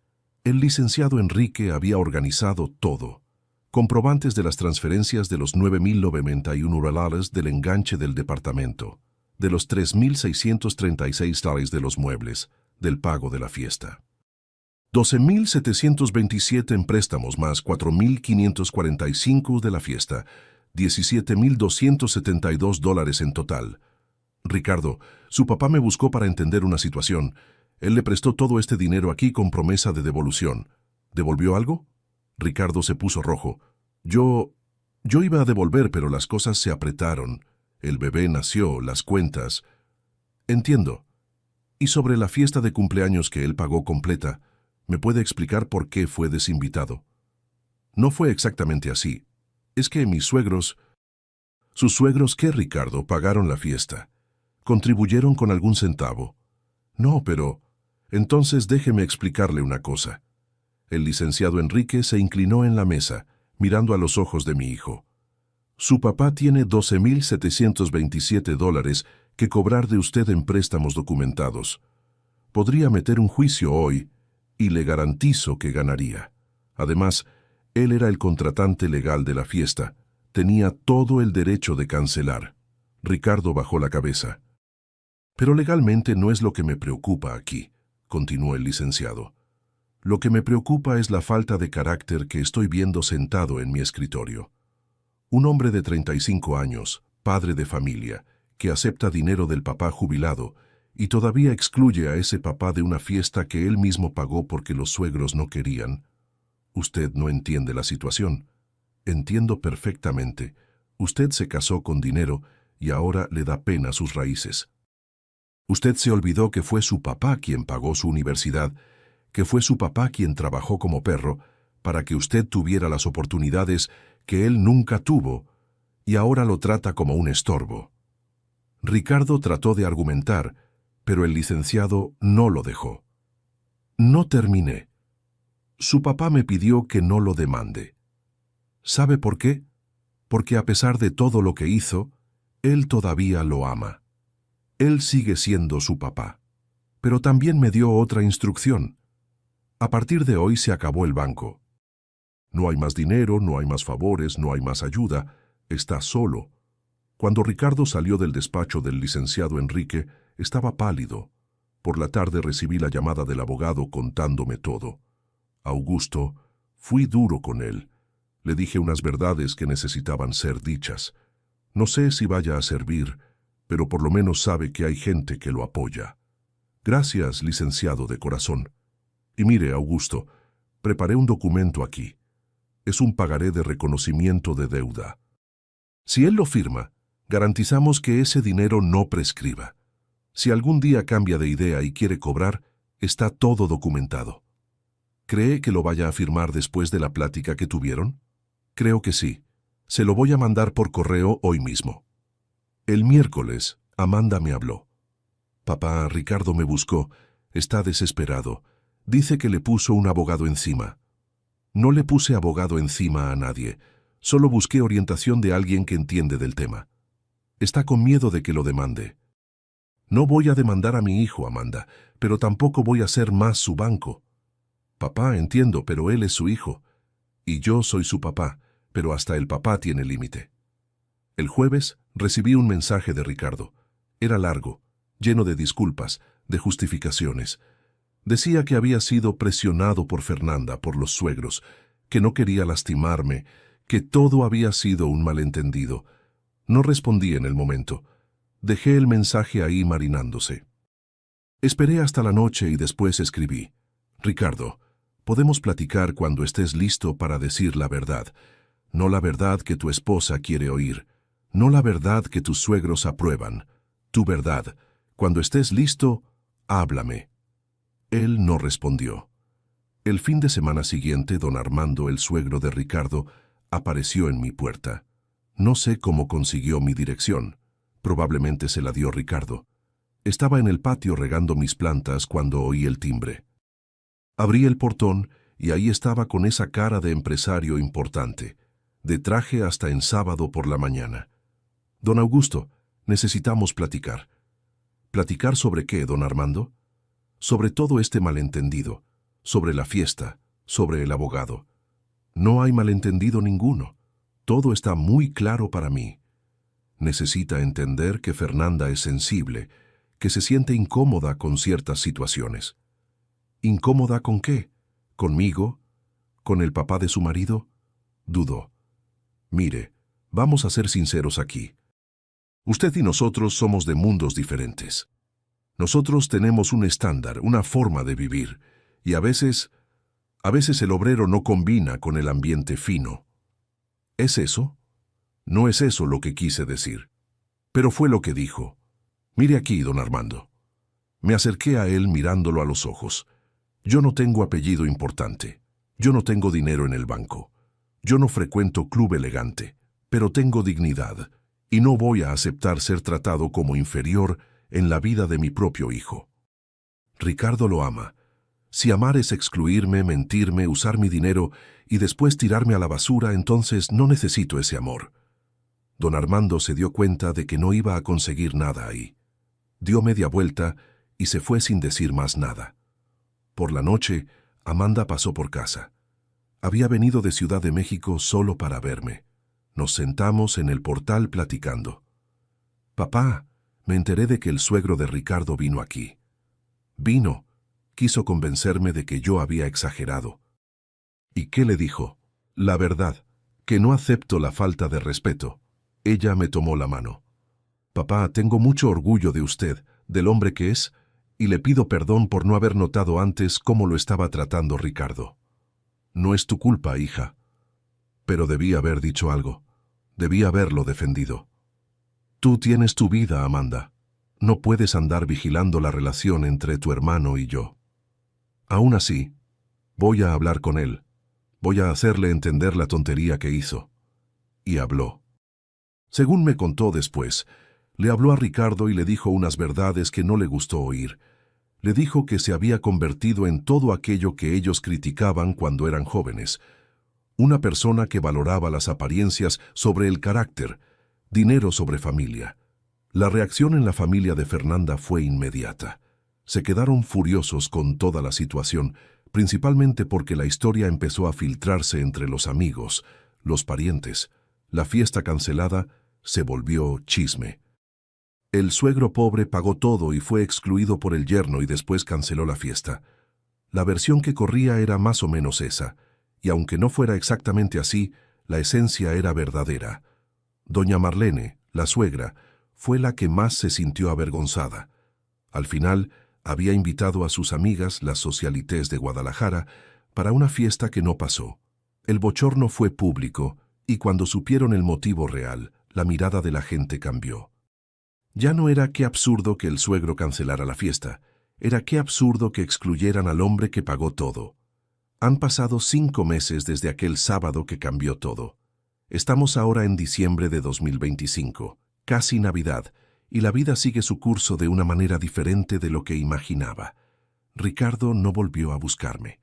El licenciado Enrique había organizado todo. Comprobantes de las transferencias de los $9,091 del enganche del departamento, de los $3,636 de los muebles, del pago de la fiesta. 12,727 en préstamos más 4,545 de la fiesta, $17,272 en total. Ricardo, su papá me buscó para entender una situación. Él le prestó todo este dinero aquí con promesa de devolución. ¿Devolvió algo? Ricardo se puso rojo. Yo iba a devolver, pero las cosas se apretaron. El bebé nació, las cuentas. Entiendo. Y sobre la fiesta de cumpleaños que él pagó completa, ¿me puede explicar por qué fue desinvitado? No fue exactamente así. Es que mis suegros... ¿Sus suegros qué, Ricardo? Pagaron la fiesta. ¿Contribuyeron con algún centavo? No, pero... Entonces déjeme explicarle una cosa. El licenciado Enrique se inclinó en la mesa, mirando a los ojos de mi hijo. Su papá tiene $12,727 que cobrar de usted en préstamos documentados. Podría meter un juicio hoy, y le garantizo que ganaría. Además, él era el contratante legal de la fiesta. Tenía todo el derecho de cancelar. Ricardo bajó la cabeza. Pero legalmente no es lo que me preocupa aquí, continuó el licenciado. Lo que me preocupa es la falta de carácter que estoy viendo sentado en mi escritorio. Un hombre de 35 años, padre de familia, que acepta dinero del papá jubilado y todavía excluye a ese papá de una fiesta que él mismo pagó porque los suegros no querían. Usted no entiende la situación. Entiendo perfectamente. Usted se casó con dinero y ahora le da pena sus raíces. Usted se olvidó que fue su papá quien pagó su universidad, que fue su papá quien trabajó como perro para que usted tuviera las oportunidades que él nunca tuvo, y ahora lo trata como un estorbo. Ricardo trató de argumentar, pero el licenciado no lo dejó. No terminé. Su papá me pidió que no lo demande. ¿Sabe por qué? Porque a pesar de todo lo que hizo, él todavía lo ama. Él sigue siendo su papá. Pero también me dio otra instrucción. A partir de hoy se acabó el banco. No hay más dinero, no hay más favores, no hay más ayuda. Está solo. Cuando Ricardo salió del despacho del licenciado Enrique, estaba pálido. Por la tarde recibí la llamada del abogado contándome todo. Augusto, fui duro con él. Le dije unas verdades que necesitaban ser dichas. No sé si vaya a servir, pero por lo menos sabe que hay gente que lo apoya. Gracias, licenciado de corazón. Y mire, Augusto, preparé un documento aquí. Es un pagaré de reconocimiento de deuda. Si él lo firma, garantizamos que ese dinero no prescriba. Si algún día cambia de idea y quiere cobrar, está todo documentado. ¿Cree que lo vaya a firmar después de la plática que tuvieron? Creo que sí. Se lo voy a mandar por correo hoy mismo. El miércoles, Amanda me habló. Papá, Ricardo me buscó. Está desesperado. Dice que le puso un abogado encima. No le puse abogado encima a nadie. Solo busqué orientación de alguien que entiende del tema. Está con miedo de que lo demande. No voy a demandar a mi hijo, Amanda, pero tampoco voy a ser más su banco. Papá, entiendo, pero él es su hijo. Y yo soy su papá, pero hasta el papá tiene límite. El jueves recibí un mensaje de Ricardo. Era largo, lleno de disculpas, de justificaciones. Decía que había sido presionado por Fernanda, por los suegros, que no quería lastimarme, que todo había sido un malentendido. No respondí en el momento. Dejé el mensaje ahí marinándose. Esperé hasta la noche y después escribí. Ricardo, podemos platicar cuando estés listo para decir la verdad. No la verdad que tu esposa quiere oír. No la verdad que tus suegros aprueban. Tu verdad. Cuando estés listo, háblame. Él no respondió. El fin de semana siguiente, don Armando, el suegro de Ricardo, apareció en mi puerta. No sé cómo consiguió mi dirección. Probablemente se la dio Ricardo. Estaba en el patio regando mis plantas cuando oí el timbre. Abrí el portón y ahí estaba con esa cara de empresario importante, de traje hasta en sábado por la mañana. Don Augusto, necesitamos platicar. ¿Platicar sobre qué, don Armando? Sobre todo este malentendido, sobre la fiesta, sobre el abogado. No hay malentendido ninguno. Todo está muy claro para mí. Necesita entender que Fernanda es sensible, que se siente incómoda con ciertas situaciones. ¿Incómoda con qué? ¿Conmigo? ¿Con el papá de su marido? Dudó. Mire, vamos a ser sinceros aquí. Usted y nosotros somos de mundos diferentes. Nosotros tenemos un estándar, una forma de vivir, y a veces el obrero no combina con el ambiente fino. ¿Es eso? No es eso lo que quise decir. Pero fue lo que dijo. Mire aquí, don Armando. Me acerqué a él mirándolo a los ojos. Yo no tengo apellido importante. Yo no tengo dinero en el banco. Yo no frecuento club elegante, pero tengo dignidad, y no voy a aceptar ser tratado como inferior en la vida de mi propio hijo. Ricardo lo ama. Si amar es excluirme, mentirme, usar mi dinero y después tirarme a la basura, entonces no necesito ese amor. Don Armando se dio cuenta de que no iba a conseguir nada ahí. Dio media vuelta y se fue sin decir más nada. Por la noche, Amanda pasó por casa. Había venido de Ciudad de México solo para verme. Nos sentamos en el portal platicando. Papá, me enteré de que el suegro de Ricardo vino aquí. Vino. Quiso convencerme de que yo había exagerado. ¿Y qué le dijo? La verdad, que no acepto la falta de respeto. Ella me tomó la mano. Papá, tengo mucho orgullo de usted, del hombre que es, y le pido perdón por no haber notado antes cómo lo estaba tratando Ricardo. No es tu culpa, hija. Pero debí haber dicho algo. Debí haberlo defendido. Tú tienes tu vida, Amanda. No puedes andar vigilando la relación entre tu hermano y yo. Aún así, voy a hablar con él. Voy a hacerle entender la tontería que hizo. Y habló. Según me contó después, Le habló a Ricardo y le dijo unas verdades que no le gustó oír. Le dijo que se había convertido en todo aquello que ellos criticaban cuando eran jóvenes. Una persona que valoraba las apariencias sobre el carácter, dinero sobre familia. La reacción en la familia de Fernanda fue inmediata. Se quedaron furiosos con toda la situación, principalmente porque la historia empezó a filtrarse entre los amigos, los parientes. La fiesta cancelada se volvió chisme. El suegro pobre pagó todo y fue excluido por el yerno y después canceló la fiesta. La versión que corría era más o menos esa, y aunque no fuera exactamente así, la esencia era verdadera. Doña Marlene, la suegra, fue la que más se sintió avergonzada. Al final, había invitado a sus amigas, las socialités de Guadalajara, para una fiesta que no pasó. El bochorno fue público, y cuando supieron el motivo real, la mirada de la gente cambió. Ya no era qué absurdo que el suegro cancelara la fiesta, era qué absurdo que excluyeran al hombre que pagó todo. Han pasado 5 meses desde aquel sábado que cambió todo. Estamos ahora en diciembre de 2025, casi Navidad, y la vida sigue su curso de una manera diferente de lo que imaginaba. Ricardo no volvió a buscarme.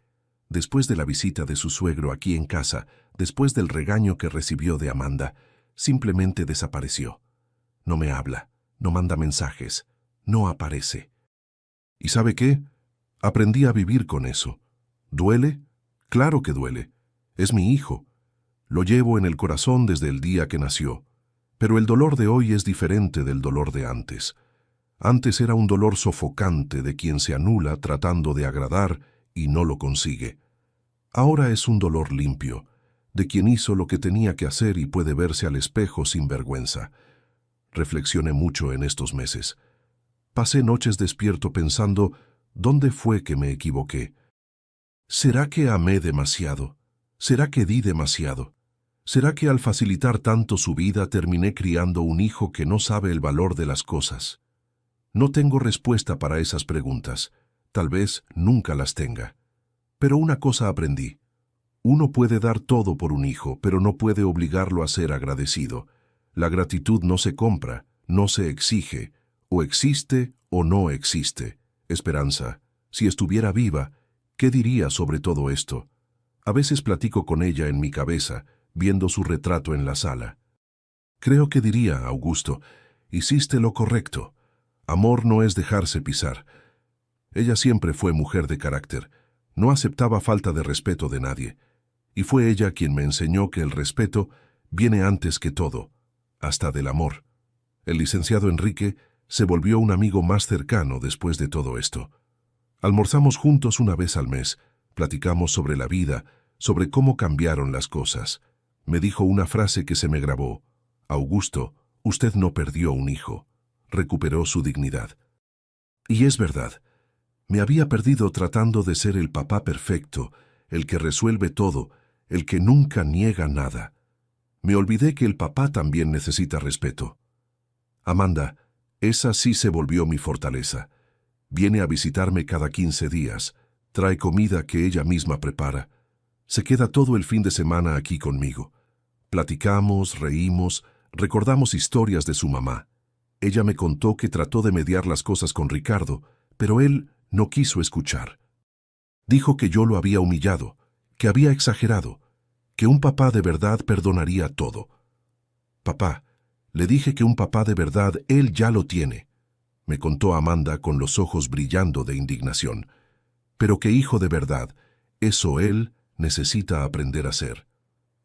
Después de la visita de su suegro aquí en casa, después del regaño que recibió de Amanda, simplemente desapareció. No me habla, no manda mensajes, no aparece. ¿Y sabe qué? Aprendí a vivir con eso. ¿Duele? Claro que duele. Es mi hijo. Lo llevo en el corazón desde el día que nació. Pero el dolor de hoy es diferente del dolor de antes. Antes era un dolor sofocante de quien se anula tratando de agradar y no lo consigue. Ahora es un dolor limpio, de quien hizo lo que tenía que hacer y puede verse al espejo sin vergüenza. Reflexioné mucho en estos meses. Pasé noches despierto pensando, ¿dónde fue que me equivoqué? ¿Será que amé demasiado? ¿Será que di demasiado? ¿Será que al facilitar tanto su vida terminé criando un hijo que no sabe el valor de las cosas? No tengo respuesta para esas preguntas. Tal vez nunca las tenga. Pero una cosa aprendí. Uno puede dar todo por un hijo, pero no puede obligarlo a ser agradecido. La gratitud no se compra, no se exige. O existe o no existe. Esperanza, si estuviera viva, ¿qué diría sobre todo esto? A veces platico con ella en mi cabeza, viendo su retrato en la sala. Creo que diría, Augusto, hiciste lo correcto. Amor no es dejarse pisar. Ella siempre fue mujer de carácter. No aceptaba falta de respeto de nadie. Y fue ella quien me enseñó que el respeto viene antes que todo, hasta del amor. El licenciado Enrique se volvió un amigo más cercano después de todo esto. Almorzamos juntos una vez al mes, platicamos sobre la vida, sobre cómo cambiaron las cosas. Me dijo una frase que se me grabó. Augusto, usted no perdió un hijo, recuperó su dignidad. Y es verdad, me había perdido tratando de ser el papá perfecto, el que resuelve todo, el que nunca niega nada. Me olvidé que el papá también necesita respeto. Amanda, esa sí se volvió mi fortaleza. Viene a visitarme cada 15 días, trae comida que ella misma prepara. Se queda todo el fin de semana aquí conmigo. Platicamos, reímos, recordamos historias de su mamá. Ella me contó que trató de mediar las cosas con Ricardo, pero él no quiso escuchar. Dijo que yo lo había humillado, que había exagerado, que un papá de verdad perdonaría todo. Papá, le dije que un papá de verdad él ya lo tiene, me contó Amanda con los ojos brillando de indignación. Pero que hijo de verdad, eso él necesita aprender a ser.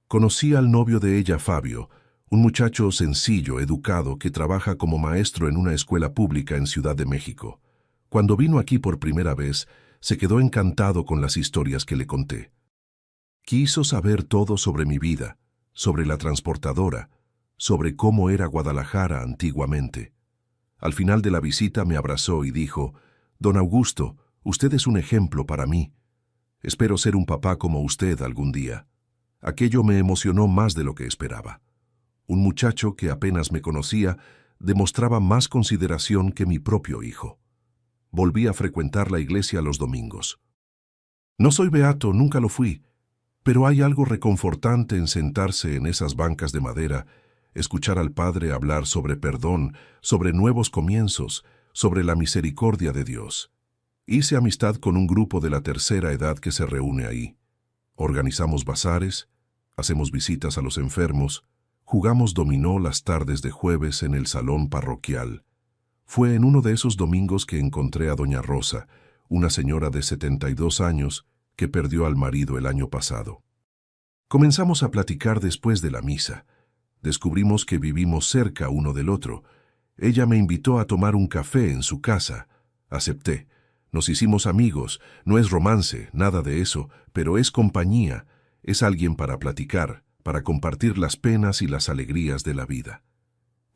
Conocí al novio de ella, Fabio, un muchacho sencillo, educado, que trabaja como maestro en una escuela pública en Ciudad de México. Cuando vino aquí por primera vez, se quedó encantado con las historias que le conté. Quiso saber todo sobre mi vida, sobre la transportadora, sobre cómo era Guadalajara antiguamente. Al final de la visita me abrazó y dijo, «Don Augusto, usted es un ejemplo para mí. Espero ser un papá como usted algún día». Aquello me emocionó más de lo que esperaba. Un muchacho que apenas me conocía demostraba más consideración que mi propio hijo. Volví a frecuentar la iglesia los domingos. No soy beato, nunca lo fui, pero hay algo reconfortante en sentarse en esas bancas de madera, escuchar al Padre hablar sobre perdón, sobre nuevos comienzos, sobre la misericordia de Dios. Hice amistad con un grupo de la tercera edad que se reúne ahí. Organizamos bazares, hacemos visitas a los enfermos, jugamos dominó las tardes de jueves en el salón parroquial. Fue en uno de esos domingos que encontré a doña Rosa, una señora de 72 años que perdió al marido el año pasado. Comenzamos a platicar después de la misa. Descubrimos que vivimos cerca uno del otro. Ella me invitó a tomar un café en su casa. Acepté. Nos hicimos amigos. No es romance, nada de eso, pero es compañía. Es alguien para platicar, para compartir las penas y las alegrías de la vida.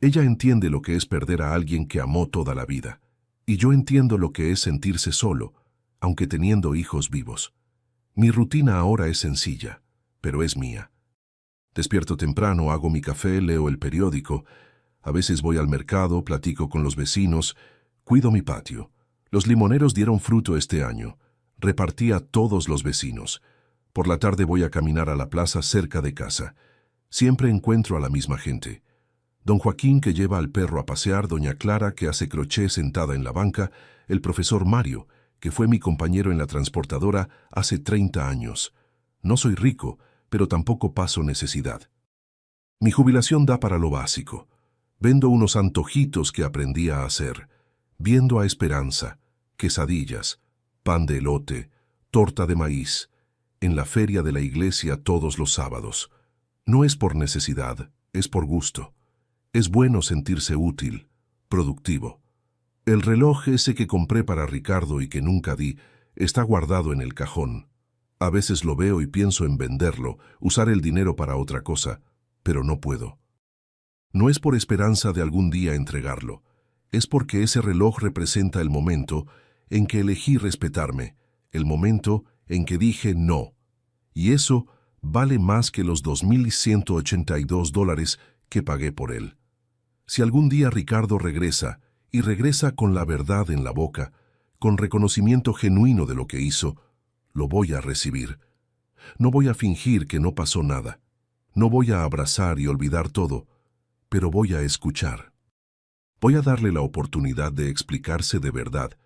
Ella entiende lo que es perder a alguien que amó toda la vida. Y yo entiendo lo que es sentirse solo, aunque teniendo hijos vivos. Mi rutina ahora es sencilla, pero es mía. Despierto temprano, hago mi café, leo el periódico. A veces voy al mercado, platico con los vecinos, cuido mi patio. Los limoneros dieron fruto este año. Repartí a todos los vecinos. Por la tarde voy a caminar a la plaza cerca de casa. Siempre encuentro a la misma gente. Don Joaquín, que lleva al perro a pasear, doña Clara, que hace crochet sentada en la banca, el profesor Mario, que fue mi compañero en la transportadora hace 30 años. No soy rico, pero tampoco paso necesidad. Mi jubilación da para lo básico. Vendo unos antojitos que aprendí a hacer. Viendo a Esperanza, quesadillas, pan de elote, torta de maíz, en la feria de la iglesia todos los sábados. No es por necesidad, es por gusto. Es bueno sentirse útil, productivo. El reloj ese que compré para Ricardo y que nunca di, está guardado en el cajón. A veces lo veo y pienso en venderlo, usar el dinero para otra cosa, pero no puedo. No es por esperanza de algún día entregarlo, es porque ese reloj representa el momento en que elegí respetarme, el momento en que dije no. Y eso vale más que los $2,182 que pagué por él. Si algún día Ricardo regresa, y regresa con la verdad en la boca, con reconocimiento genuino de lo que hizo, lo voy a recibir. No voy a fingir que no pasó nada. No voy a abrazar y olvidar todo, pero voy a escuchar. Voy a darle la oportunidad de explicarse de verdad,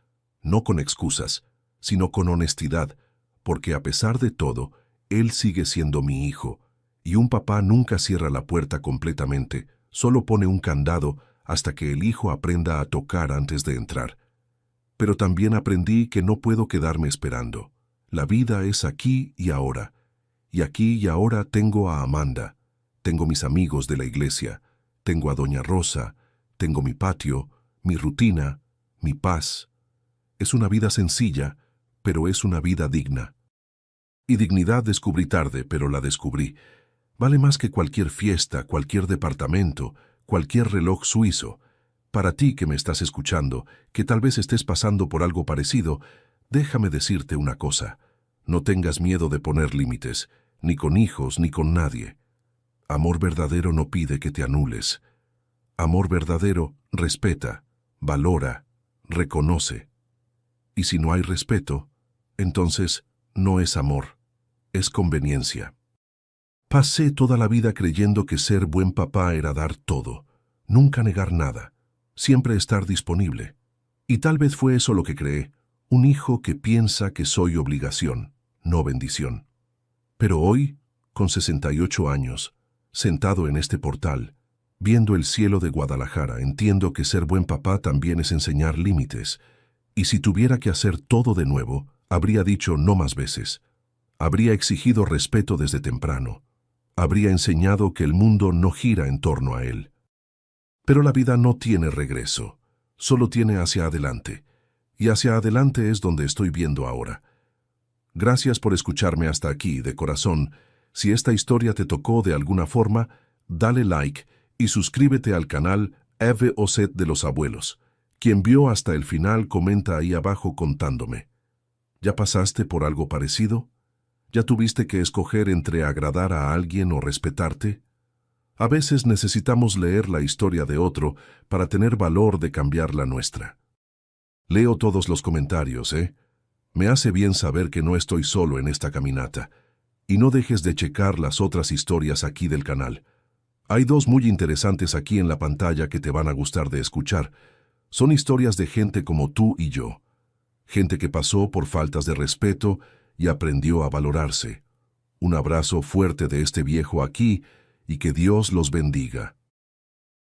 no con excusas, sino con honestidad, porque a pesar de todo, él sigue siendo mi hijo, y un papá nunca cierra la puerta completamente, solo pone un candado hasta que el hijo aprenda a tocar antes de entrar. Pero también aprendí que no puedo quedarme esperando. La vida es aquí y ahora. Y aquí y ahora tengo a Amanda, tengo mis amigos de la iglesia, tengo a doña Rosa, tengo mi patio, mi rutina, mi paz. Es una vida sencilla, pero es una vida digna. Y dignidad descubrí tarde, pero la descubrí. Vale más que cualquier fiesta, cualquier departamento, cualquier reloj suizo. Para ti que me estás escuchando, que tal vez estés pasando por algo parecido, déjame decirte una cosa. No tengas miedo de poner límites, ni con hijos ni con nadie. Amor verdadero no pide que te anules. Amor verdadero respeta, valora, reconoce. Y si no hay respeto, entonces no es amor, es conveniencia. Pasé toda la vida creyendo que ser buen papá era dar todo, nunca negar nada, siempre estar disponible. Y tal vez fue eso lo que creé, un hijo que piensa que soy obligación, no bendición. Pero hoy, con 68 años, sentado en este portal, viendo el cielo de Guadalajara, entiendo que ser buen papá también es enseñar límites. Y si tuviera que hacer todo de nuevo, habría dicho no más veces. Habría exigido respeto desde temprano. Habría enseñado que el mundo no gira en torno a él. Pero la vida no tiene regreso, solo tiene hacia adelante. Y hacia adelante es donde estoy viendo ahora. Gracias por escucharme hasta aquí, de corazón. Si esta historia te tocó de alguna forma, dale like y suscríbete al canal Eve Oset de los Abuelos. Quien vio hasta el final comenta ahí abajo contándome. ¿Ya pasaste por algo parecido? ¿Ya tuviste que escoger entre agradar a alguien o respetarte? A veces necesitamos leer la historia de otro para tener valor de cambiar la nuestra. Leo todos los comentarios, ¿eh? Me hace bien saber que no estoy solo en esta caminata. Y no dejes de checar las otras historias aquí del canal. Hay dos muy interesantes aquí en la pantalla que te van a gustar de escuchar. Son historias de gente como tú y yo. Gente que pasó por faltas de respeto y aprendió a valorarse. Un abrazo fuerte de este viejo aquí y que Dios los bendiga.